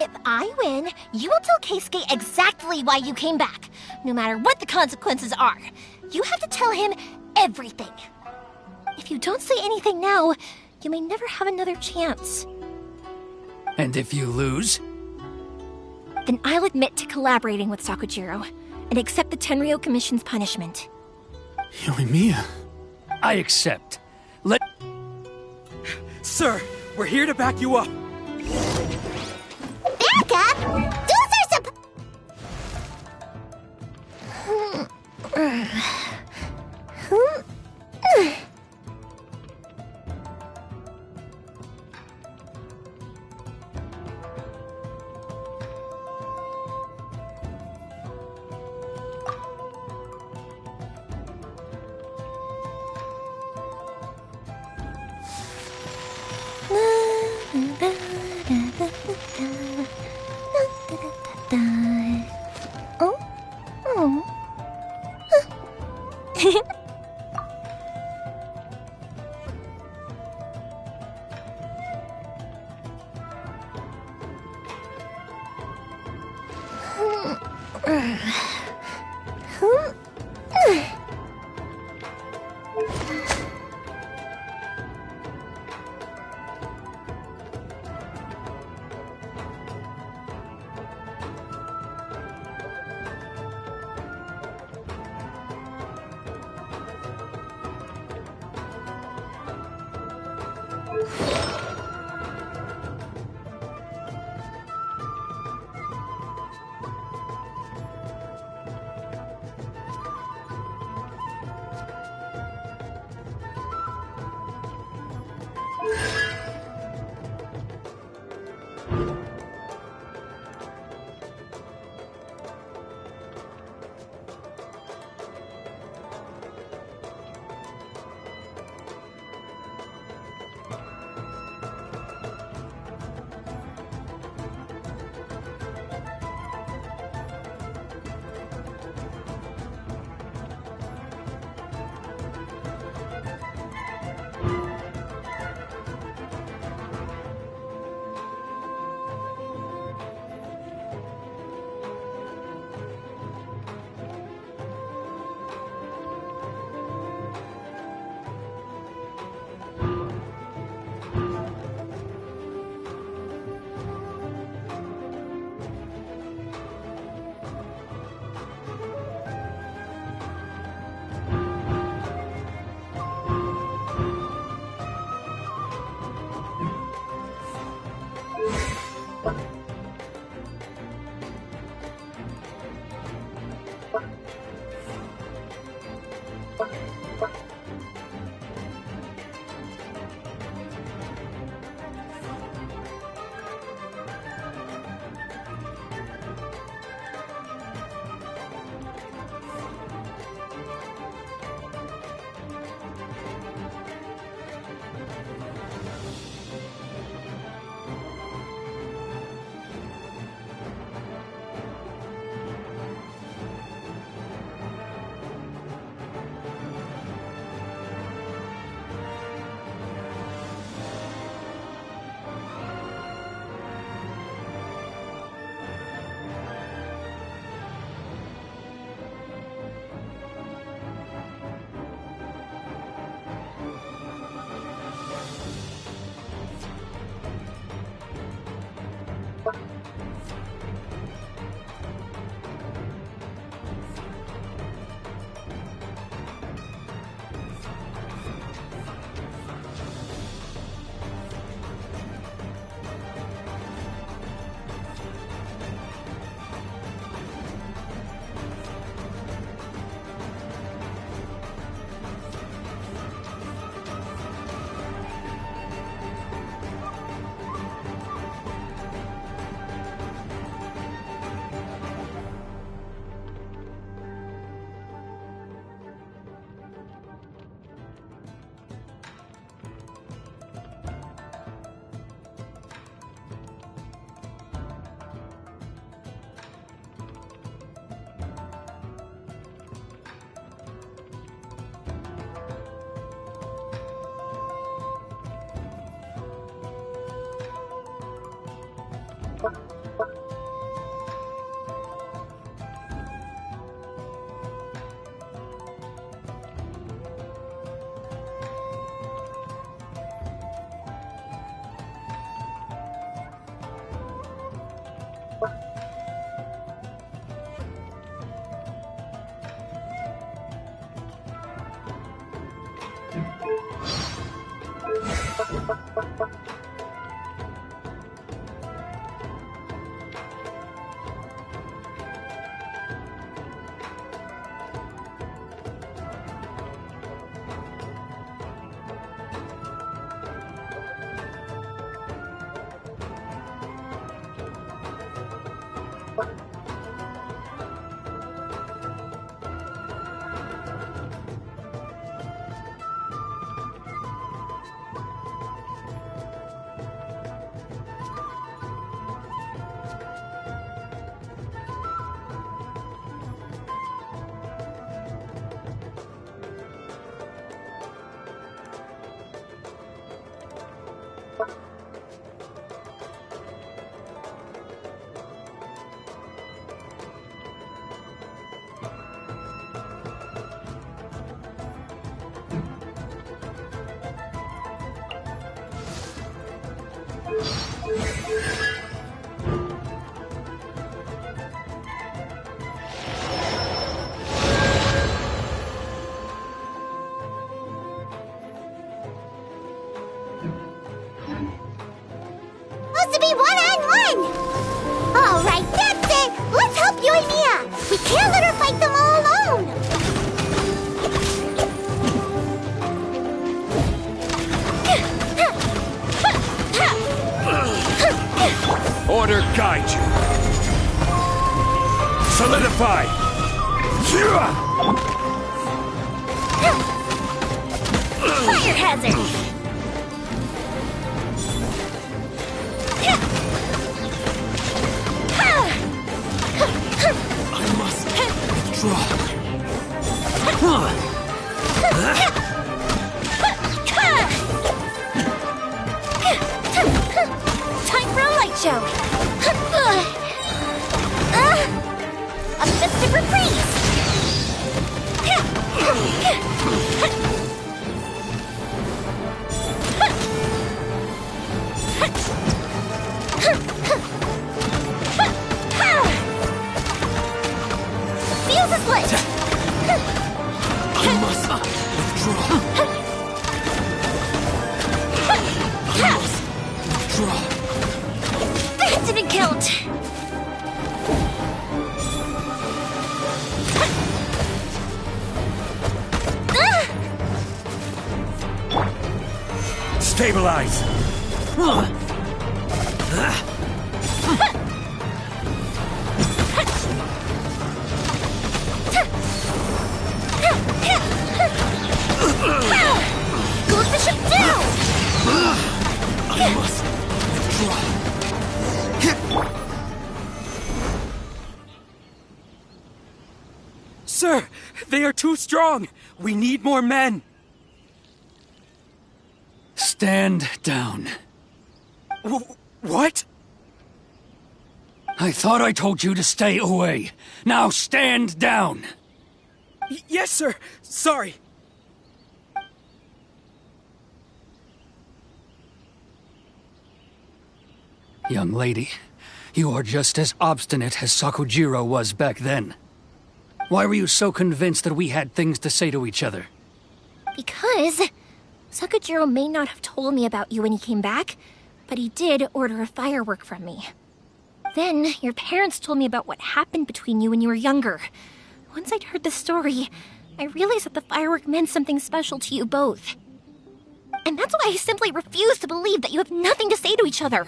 S5: If I win, you will tell Keisuke exactly why you came back, no matter what the consequences are. You have to tell him everything. If you don't say anything now, you may never have another chance.
S10: And if you lose?
S5: Then I'll admit to collaborating with Sakujiro and accept the Tenryo Commission's punishment.
S2: Yoimiya.
S10: I accept.
S21: Sir, we're here to back you up.
S5: Back up? Those are
S3: Supposed to be one-on-one! Alright, that's it! Let's help Yoimiya! We can't let her fight them all alone!
S7: Order guide you. Solidify.
S3: Fire hazard!
S7: I must withdraw.
S3: Time for a light show! A festive reprise! Feels as lit!
S7: I must withdraw. I must withdraw.
S3: That didn't count!
S7: Stabilize.
S3: Goes the ship down!
S7: I must withdraw.
S21: Sir, they are too strong. We need more men.
S10: Stand down.
S21: What?
S10: I thought I told you to stay away. Now stand down.
S21: Yes, sir. Sorry.
S10: Young lady, you are just as obstinate as Sakujiro was back then. Why were you so convinced that we had things to say to each other?
S5: Because Sakujiro may not have told me about you when he came back, but he did order a firework from me. Then, your parents told me about what happened between you when you were younger. Once I'd heard the story, I realized that the firework meant something special to you both. And that's why I simply refuse to believe that you have nothing to say to each other.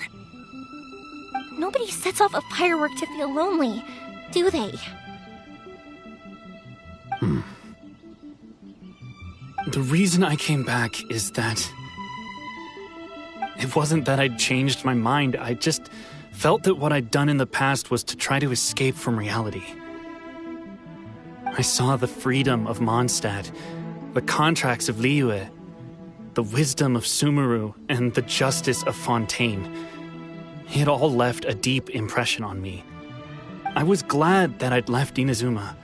S5: Nobody sets off a firework to feel lonely, do they?
S2: The reason I came back is that... It wasn't that I'd changed my mind, I just felt that what I'd done in the past was to try to escape from reality. I saw the freedom of Mondstadt, the contracts of Liyue, the wisdom of Sumeru, and the justice of Fontaine. It all left a deep impression on me. I was glad that I'd left Inazuma,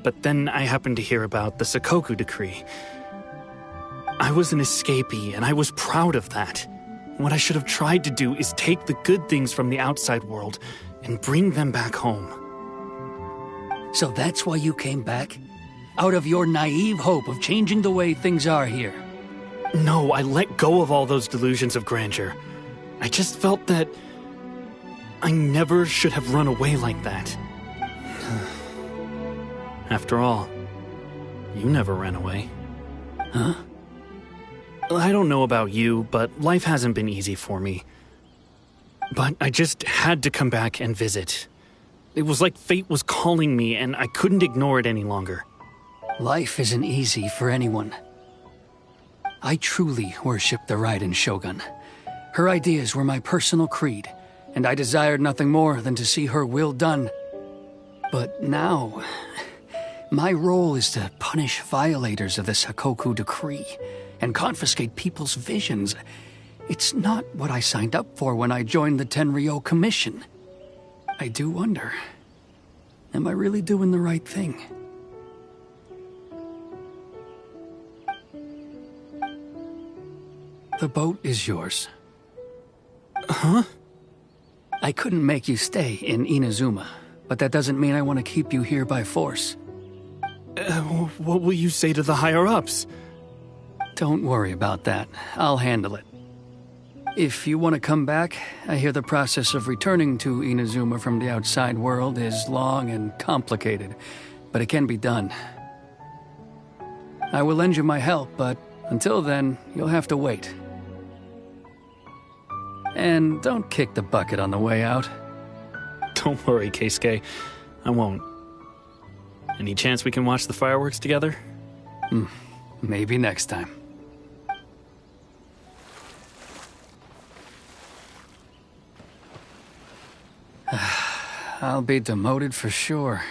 S2: but then I happened to hear about the Sakoku decree. I was an escapee, and I was proud of that. What I should have tried to do is take the good things from the outside world and bring them back home.
S10: So that's why you came back? Out of your naive hope of changing the way things are here?
S2: No, I let go of all those delusions of grandeur. I just felt that I never should have run away like that. After all, you never ran away. Huh? I don't know about you, but life hasn't been easy for me. But I just had to come back and visit. It was like fate was calling me, and I couldn't ignore it any longer.
S10: Life isn't easy for anyone. I truly worship the Raiden Shogun. Her ideas were my personal creed, and I desired nothing more than to see her will done. But now, my role is to punish violators of the Sakoku decree and confiscate people's visions. It's not what I signed up for when I joined the Tenryo Commission. I do wonder, am I really doing the right thing? The boat is yours.
S2: Huh?
S10: I couldn't make you stay in Inazuma, but that doesn't mean I want to keep you here by force.
S2: What will you say to the higher-ups?
S10: Don't worry about that. I'll handle it. If you want to come back, I hear the process of returning to Inazuma from the outside world is long and complicated, but it can be done. I will lend you my help, but until then, you'll have to wait. And don't kick the bucket on the way out.
S2: Don't worry, Keisuke. I won't. Any chance we can watch the fireworks together?
S10: Maybe next time. I'll be demoted for sure.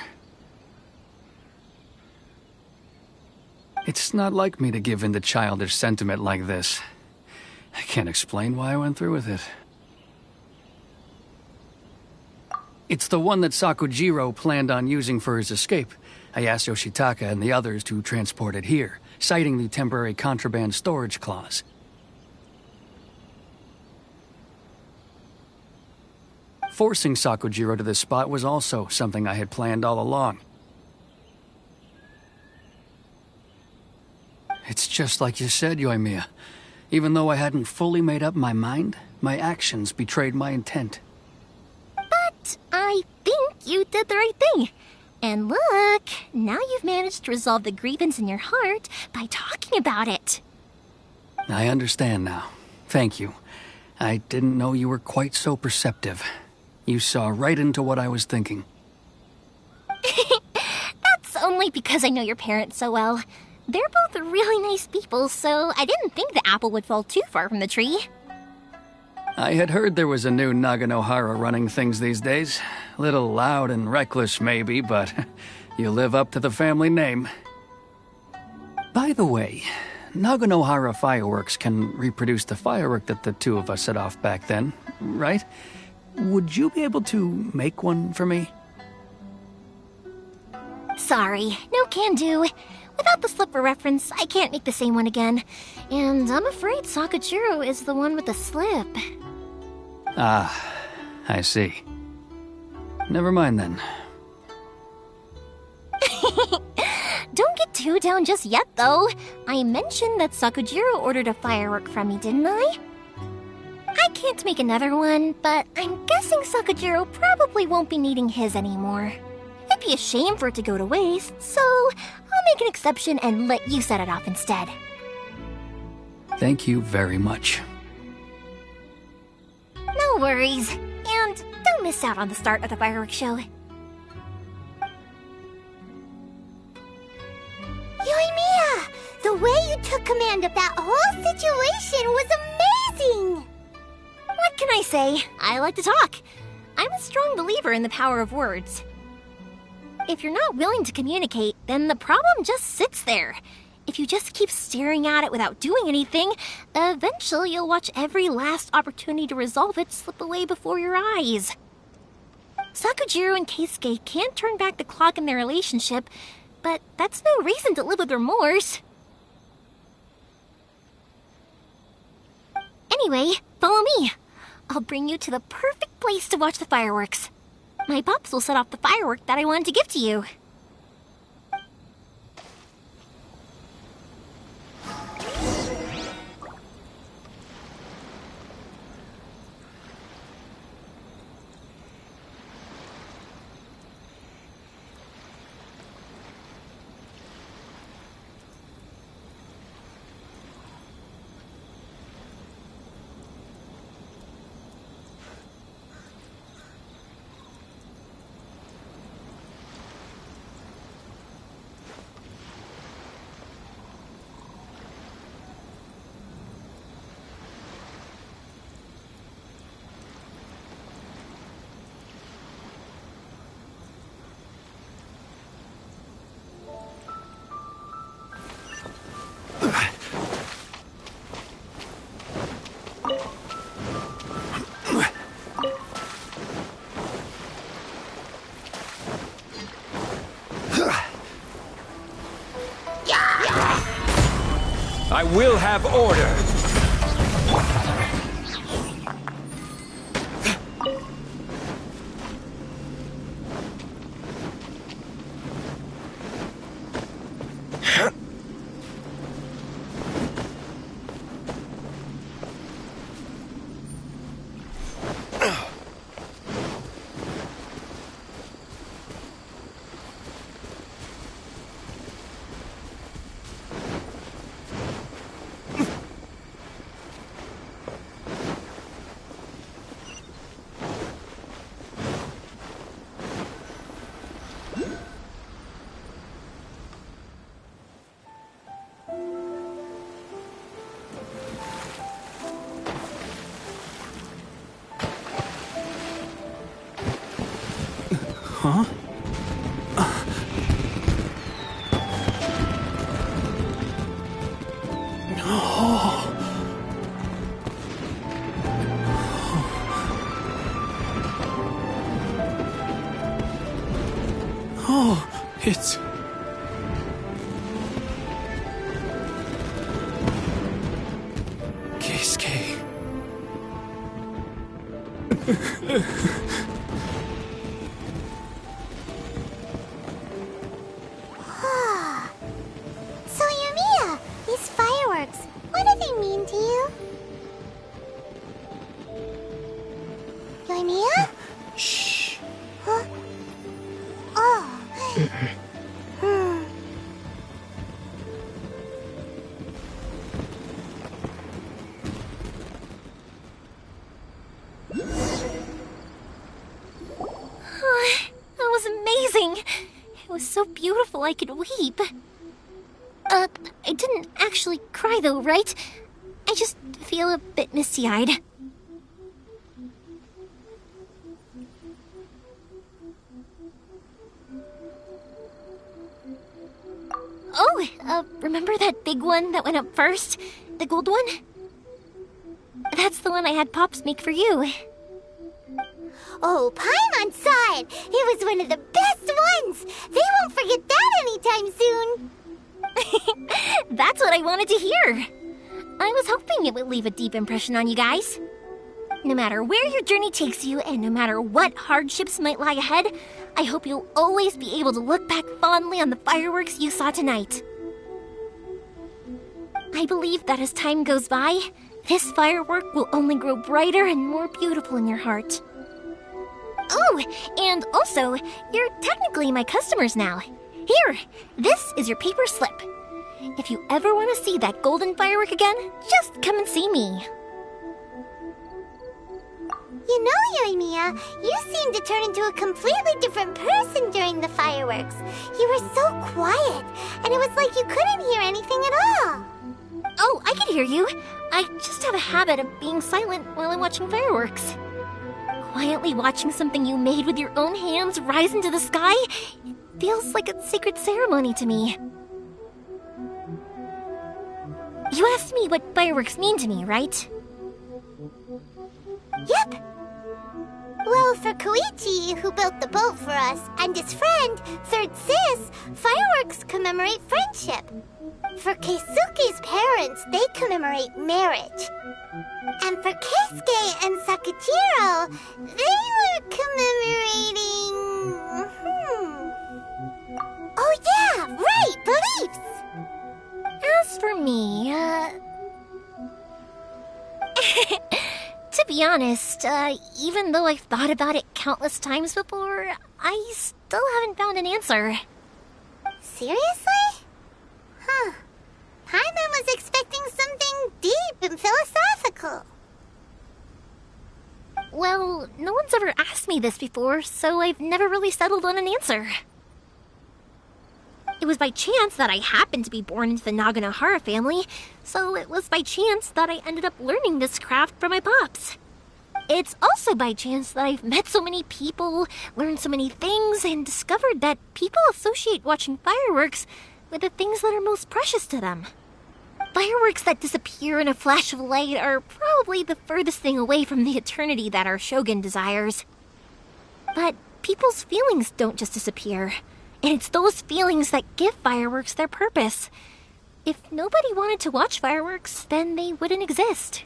S10: It's not like me to give in to childish sentiment like this. I can't explain why I went through with it. It's the one that Sakujiro planned on using for his escape. I asked Yoshitaka and the others to transport it here, citing the temporary contraband storage clause. Forcing Sakujiro to this spot was also something I had planned all along. It's just like you said, Yoimiya. Even though I hadn't fully made up my mind, my actions betrayed my intent.
S5: But I think you did the right thing. And look, now you've managed to resolve the grievance in your heart by talking about it.
S10: I understand now. Thank you. I didn't know you were quite so perceptive. You saw right into what I was thinking.
S5: That's only because I know your parents so well. They're both really nice people, so I didn't think the apple would fall too far from the tree.
S10: I had heard there was a new Naganohara running things these days. Little loud and reckless, maybe, but you live up to the family name. By the way, Naganohara fireworks can reproduce the firework that the two of us set off back then, right? Would you be able to make one for me?
S5: Sorry, no can do. Without the slipper reference, I can't make the same one again. And I'm afraid Sakujiro is the one with the slip.
S10: Ah, I see. Never mind then.
S5: Don't get too down just yet, though. I mentioned that Sakujiro ordered a firework from me, didn't I? I can't make another one, but I'm guessing Sakujiro probably won't be needing his anymore. It'd be a shame for it to go to waste, so I'll make an exception and let you set it off instead.
S10: Thank you very much.
S5: No worries. And don't miss out on the start of the fireworks show.
S3: Yoimiya! The way you took command of that whole situation was amazing!
S5: What can I say? I like to talk. I'm a strong believer in the power of words. If you're not willing to communicate, then the problem just sits there. If you just keep staring at it without doing anything, eventually you'll watch every last opportunity to resolve it slip away before your eyes. Sakujiro and Keisuke can't turn back the clock in their relationship, but that's no reason to live with remorse. Anyway, follow me. I'll bring you to the perfect place to watch the fireworks. My pops will set off the firework that I wanted to give to you.
S18: I will have order.
S2: Huh? Oh, it's... Keisuke.
S20: So, Yumiya, these fireworks, what do they mean to you? Yumiya?
S2: Shh.
S20: Huh? Oh.
S5: That was amazing! It was so beautiful I could weep. I didn't actually cry though, right? I just feel a bit misty-eyed. Oh, remember that big one that went up first? The gold one? That's the one I had Pops make for you.
S20: Oh, Paimon saw it! It was one of the best ones! They won't forget that anytime soon!
S5: That's what I wanted to hear. I was hoping it would leave a deep impression on you guys. No matter where your journey takes you, and no matter what hardships might lie ahead, I hope you'll always be able to look back fondly on the fireworks you saw tonight. I believe that as time goes by, this firework will only grow brighter and more beautiful in your heart. Oh, and also, you're technically my customers now. Here, this is your paper slip. If you ever want to see that golden firework again, just come and see me.
S20: You know, Yumiya, you seemed to turn into a completely different person during the fireworks. You were so quiet, and it was like you couldn't hear anything at all.
S5: Oh, I can hear you. I just have a habit of being silent while I'm watching fireworks. Quietly watching something you made with your own hands rise into the sky feels like a sacred ceremony to me. You asked me what fireworks mean to me, right?
S20: Yep. Well, for Koichi, who built the boat for us, and his friend, Third Sis, fireworks commemorate friendship. For Keisuke's parents, they commemorate marriage. And for Keisuke and Sakachiro, they were commemorating... Oh yeah, right, beliefs!
S5: As for me, to be honest, even though I've thought about it countless times before, I still haven't found an answer.
S20: Seriously? Huh. Paimon was expecting something deep and philosophical.
S5: Well, no one's ever asked me this before, so I've never really settled on an answer. It was by chance that I happened to be born into the Naganohara family, so it was by chance that I ended up learning this craft from my pops. It's also by chance that I've met so many people, learned so many things, and discovered that people associate watching fireworks with the things that are most precious to them. Fireworks that disappear in a flash of light are probably the furthest thing away from the eternity that our shogun desires. But people's feelings don't just disappear. And it's those feelings that give fireworks their purpose. If nobody wanted to watch fireworks, then they wouldn't exist.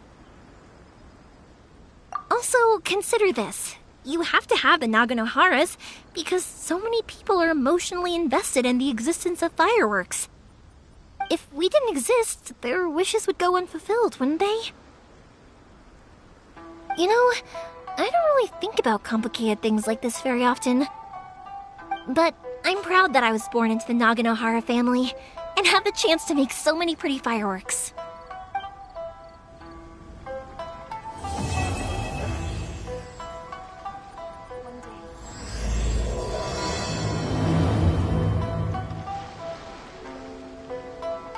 S5: Also, consider this. You have to have the Naganoharas because so many people are emotionally invested in the existence of fireworks. If we didn't exist, their wishes would go unfulfilled, wouldn't they? You know, I don't really think about complicated things like this very often. But I'm proud that I was born into the Naganohara family and have the chance to make so many pretty fireworks.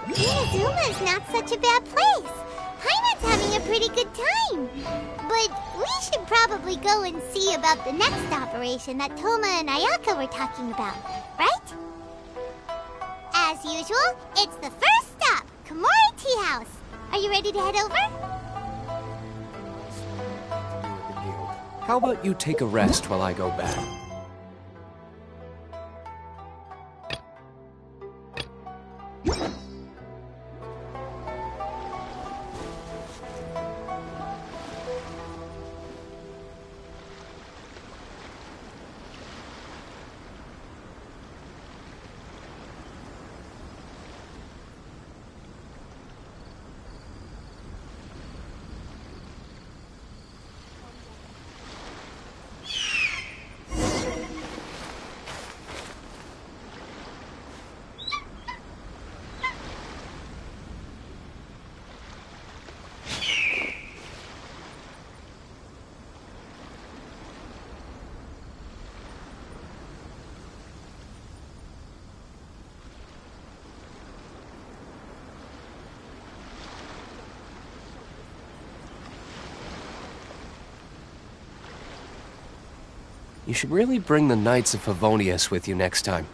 S20: Inazuma's not such a bad place. Paimon's having a pretty good time. But we should probably go and see about the next operation that Toma and Ayaka were talking about, right? As usual, it's the first stop, Komori Tea House. Are you ready to head over?
S1: How about you take a rest while I go back? You should really bring the Knights of Favonius with you next time.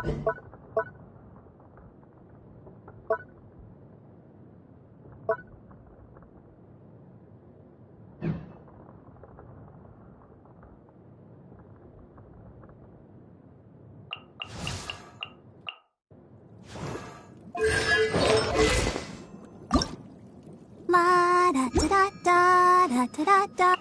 S5: La da da da da da da da.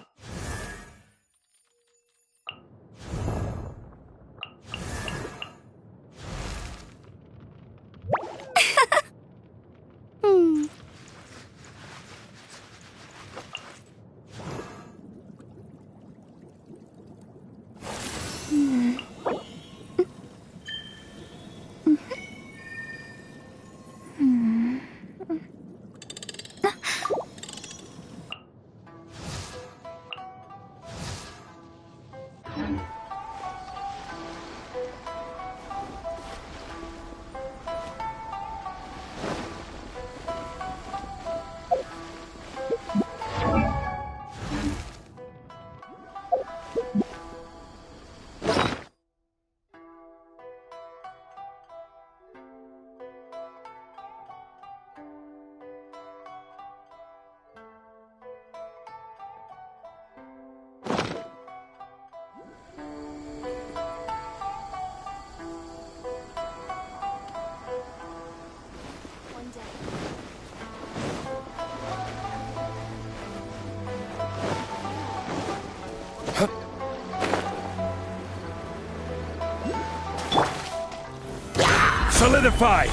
S7: Solidify!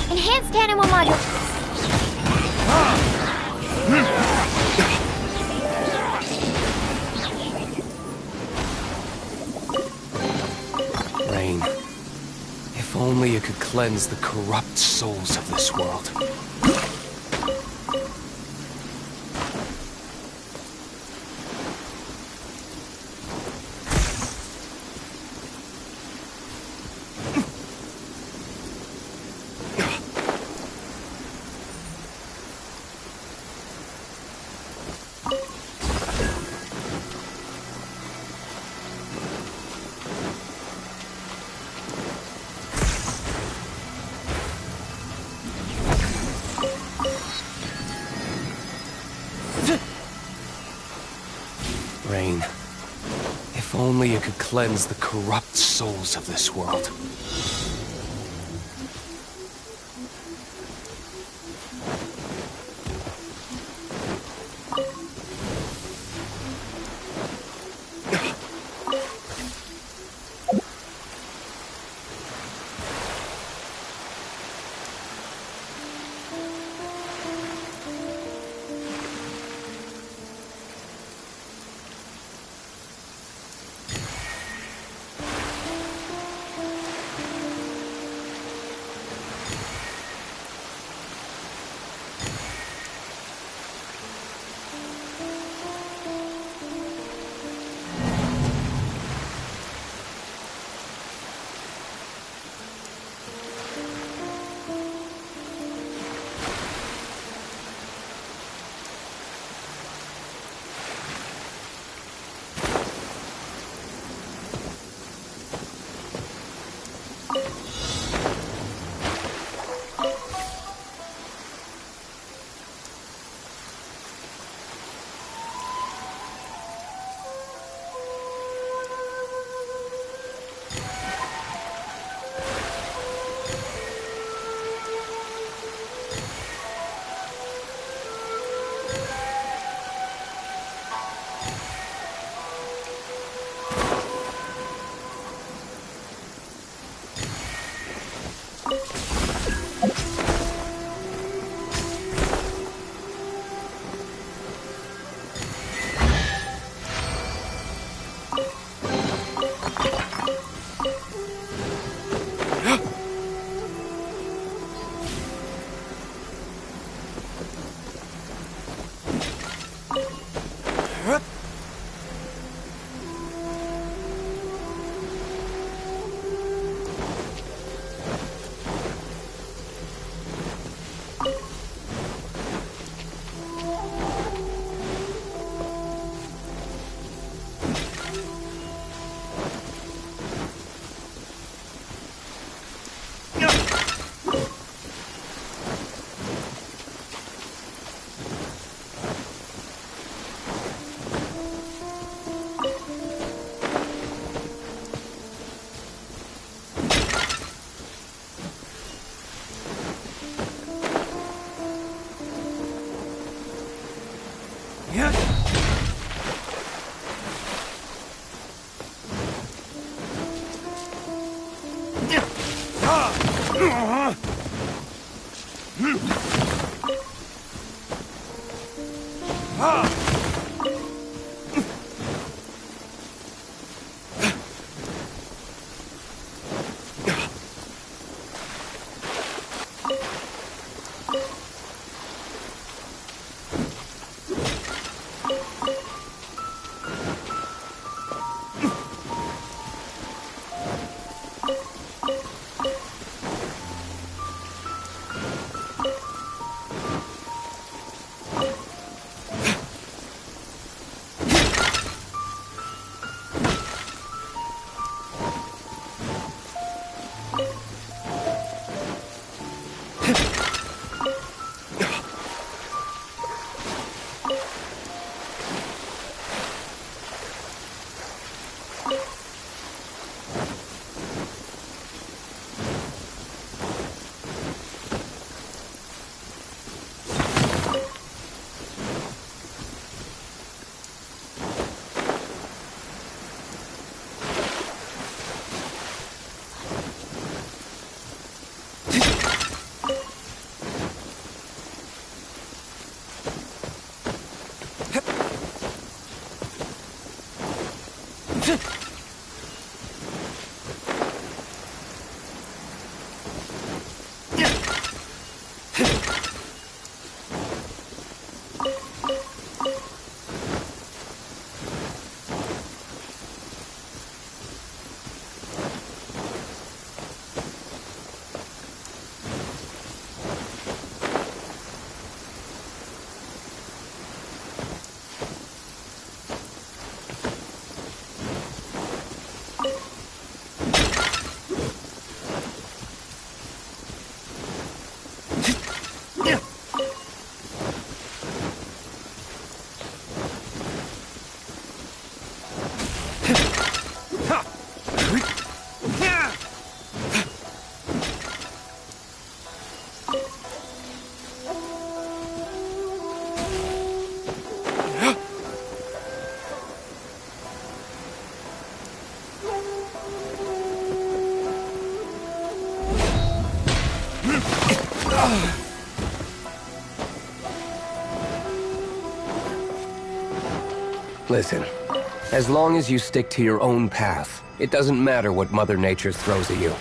S20: Enhanced animal module.
S1: Rain. If only you could cleanse the corrupt souls of this world. Rain, if only you could cleanse the corrupt souls of this world. Listen, as long as you stick to your own path, it doesn't matter what Mother Nature throws at you.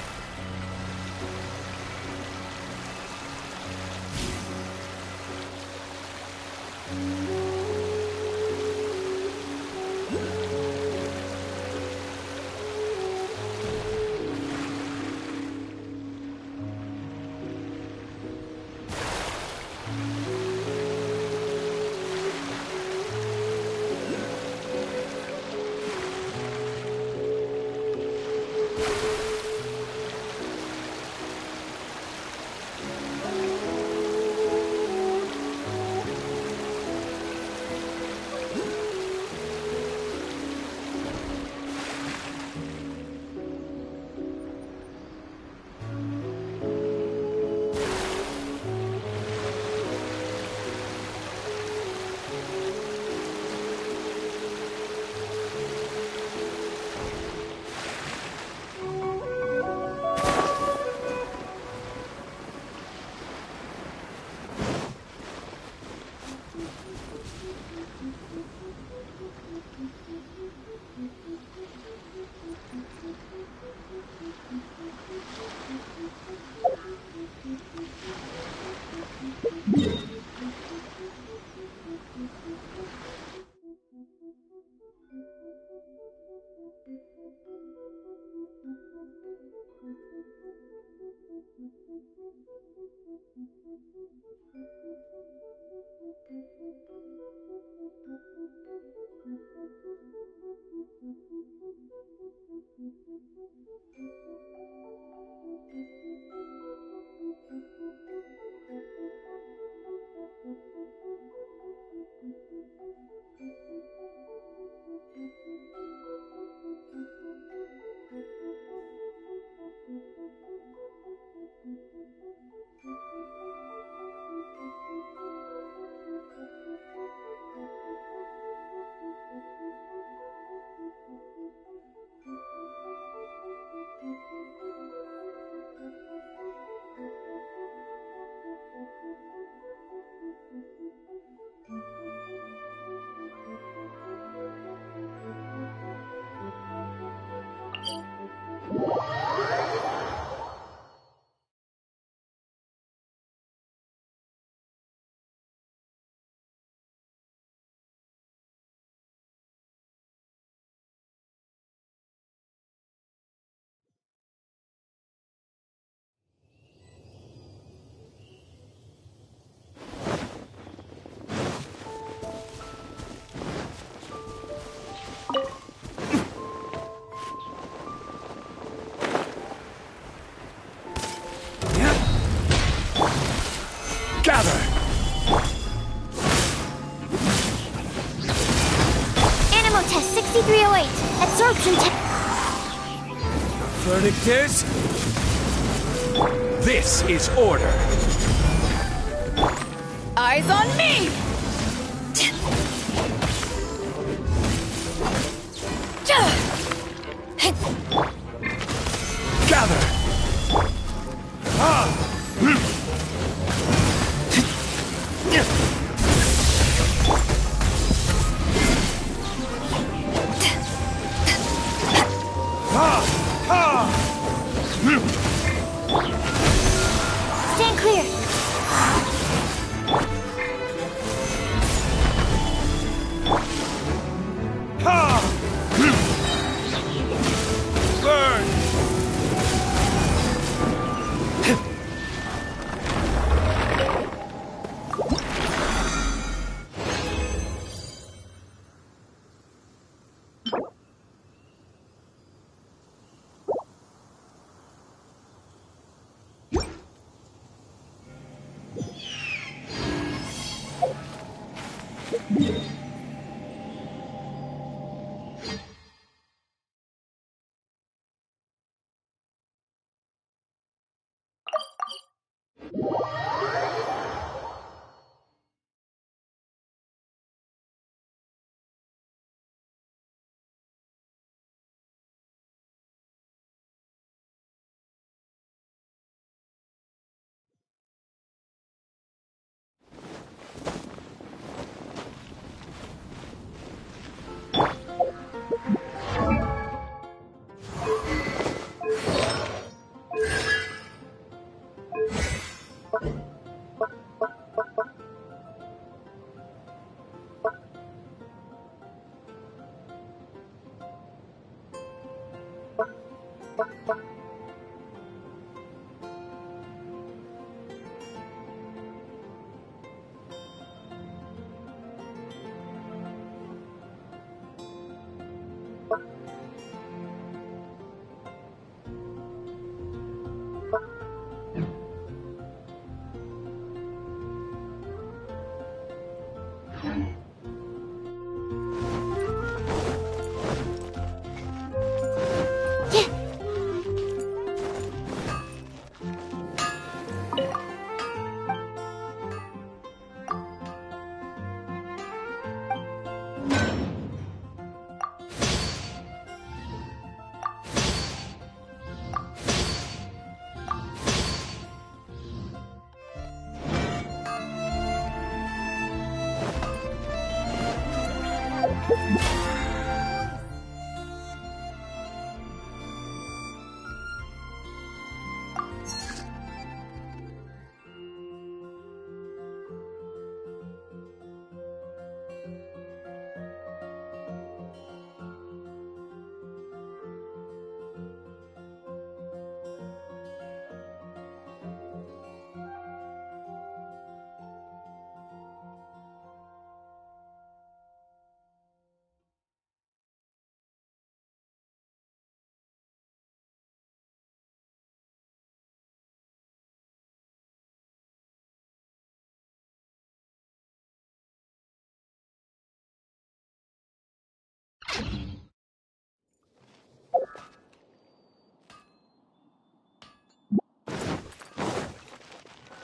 S7: Gather!
S20: Animal test 6308. Absorption test.
S7: Verdict is... This is order.
S4: Eyes on me!
S7: Gather!
S20: Stand clear.
S7: Burn!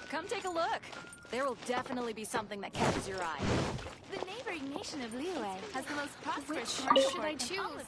S4: Come take a look. There will definitely be something that catches your eye.
S9: The neighboring nation of Liyue has the most prosperous
S4: Which
S9: should I choose?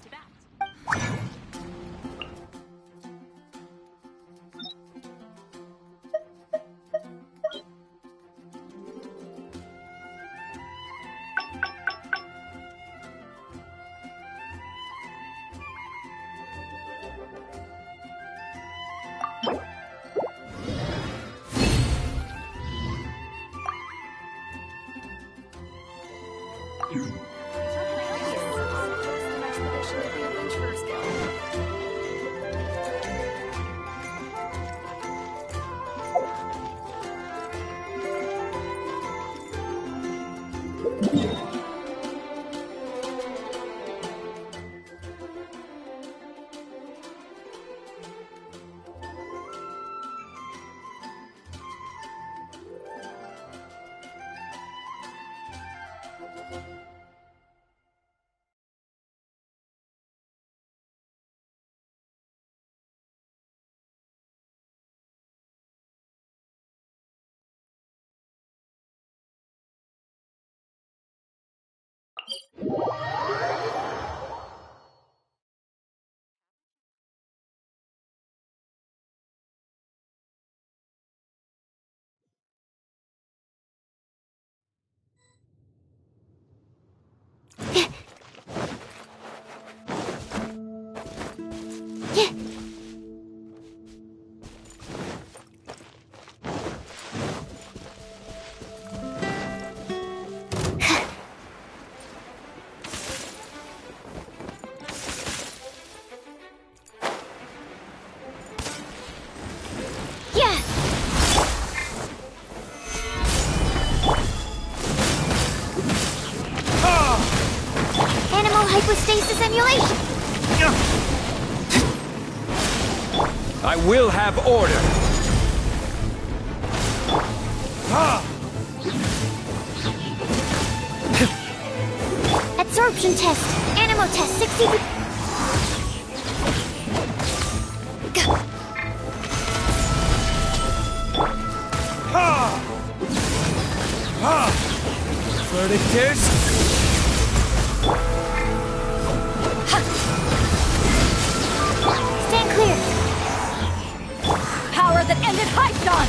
S5: Hypostasis emulation!
S15: I will have order!
S5: Absorption test! Animo test 60...
S15: Verdict is...
S5: Stand clear!
S4: Power that ended Hypnon!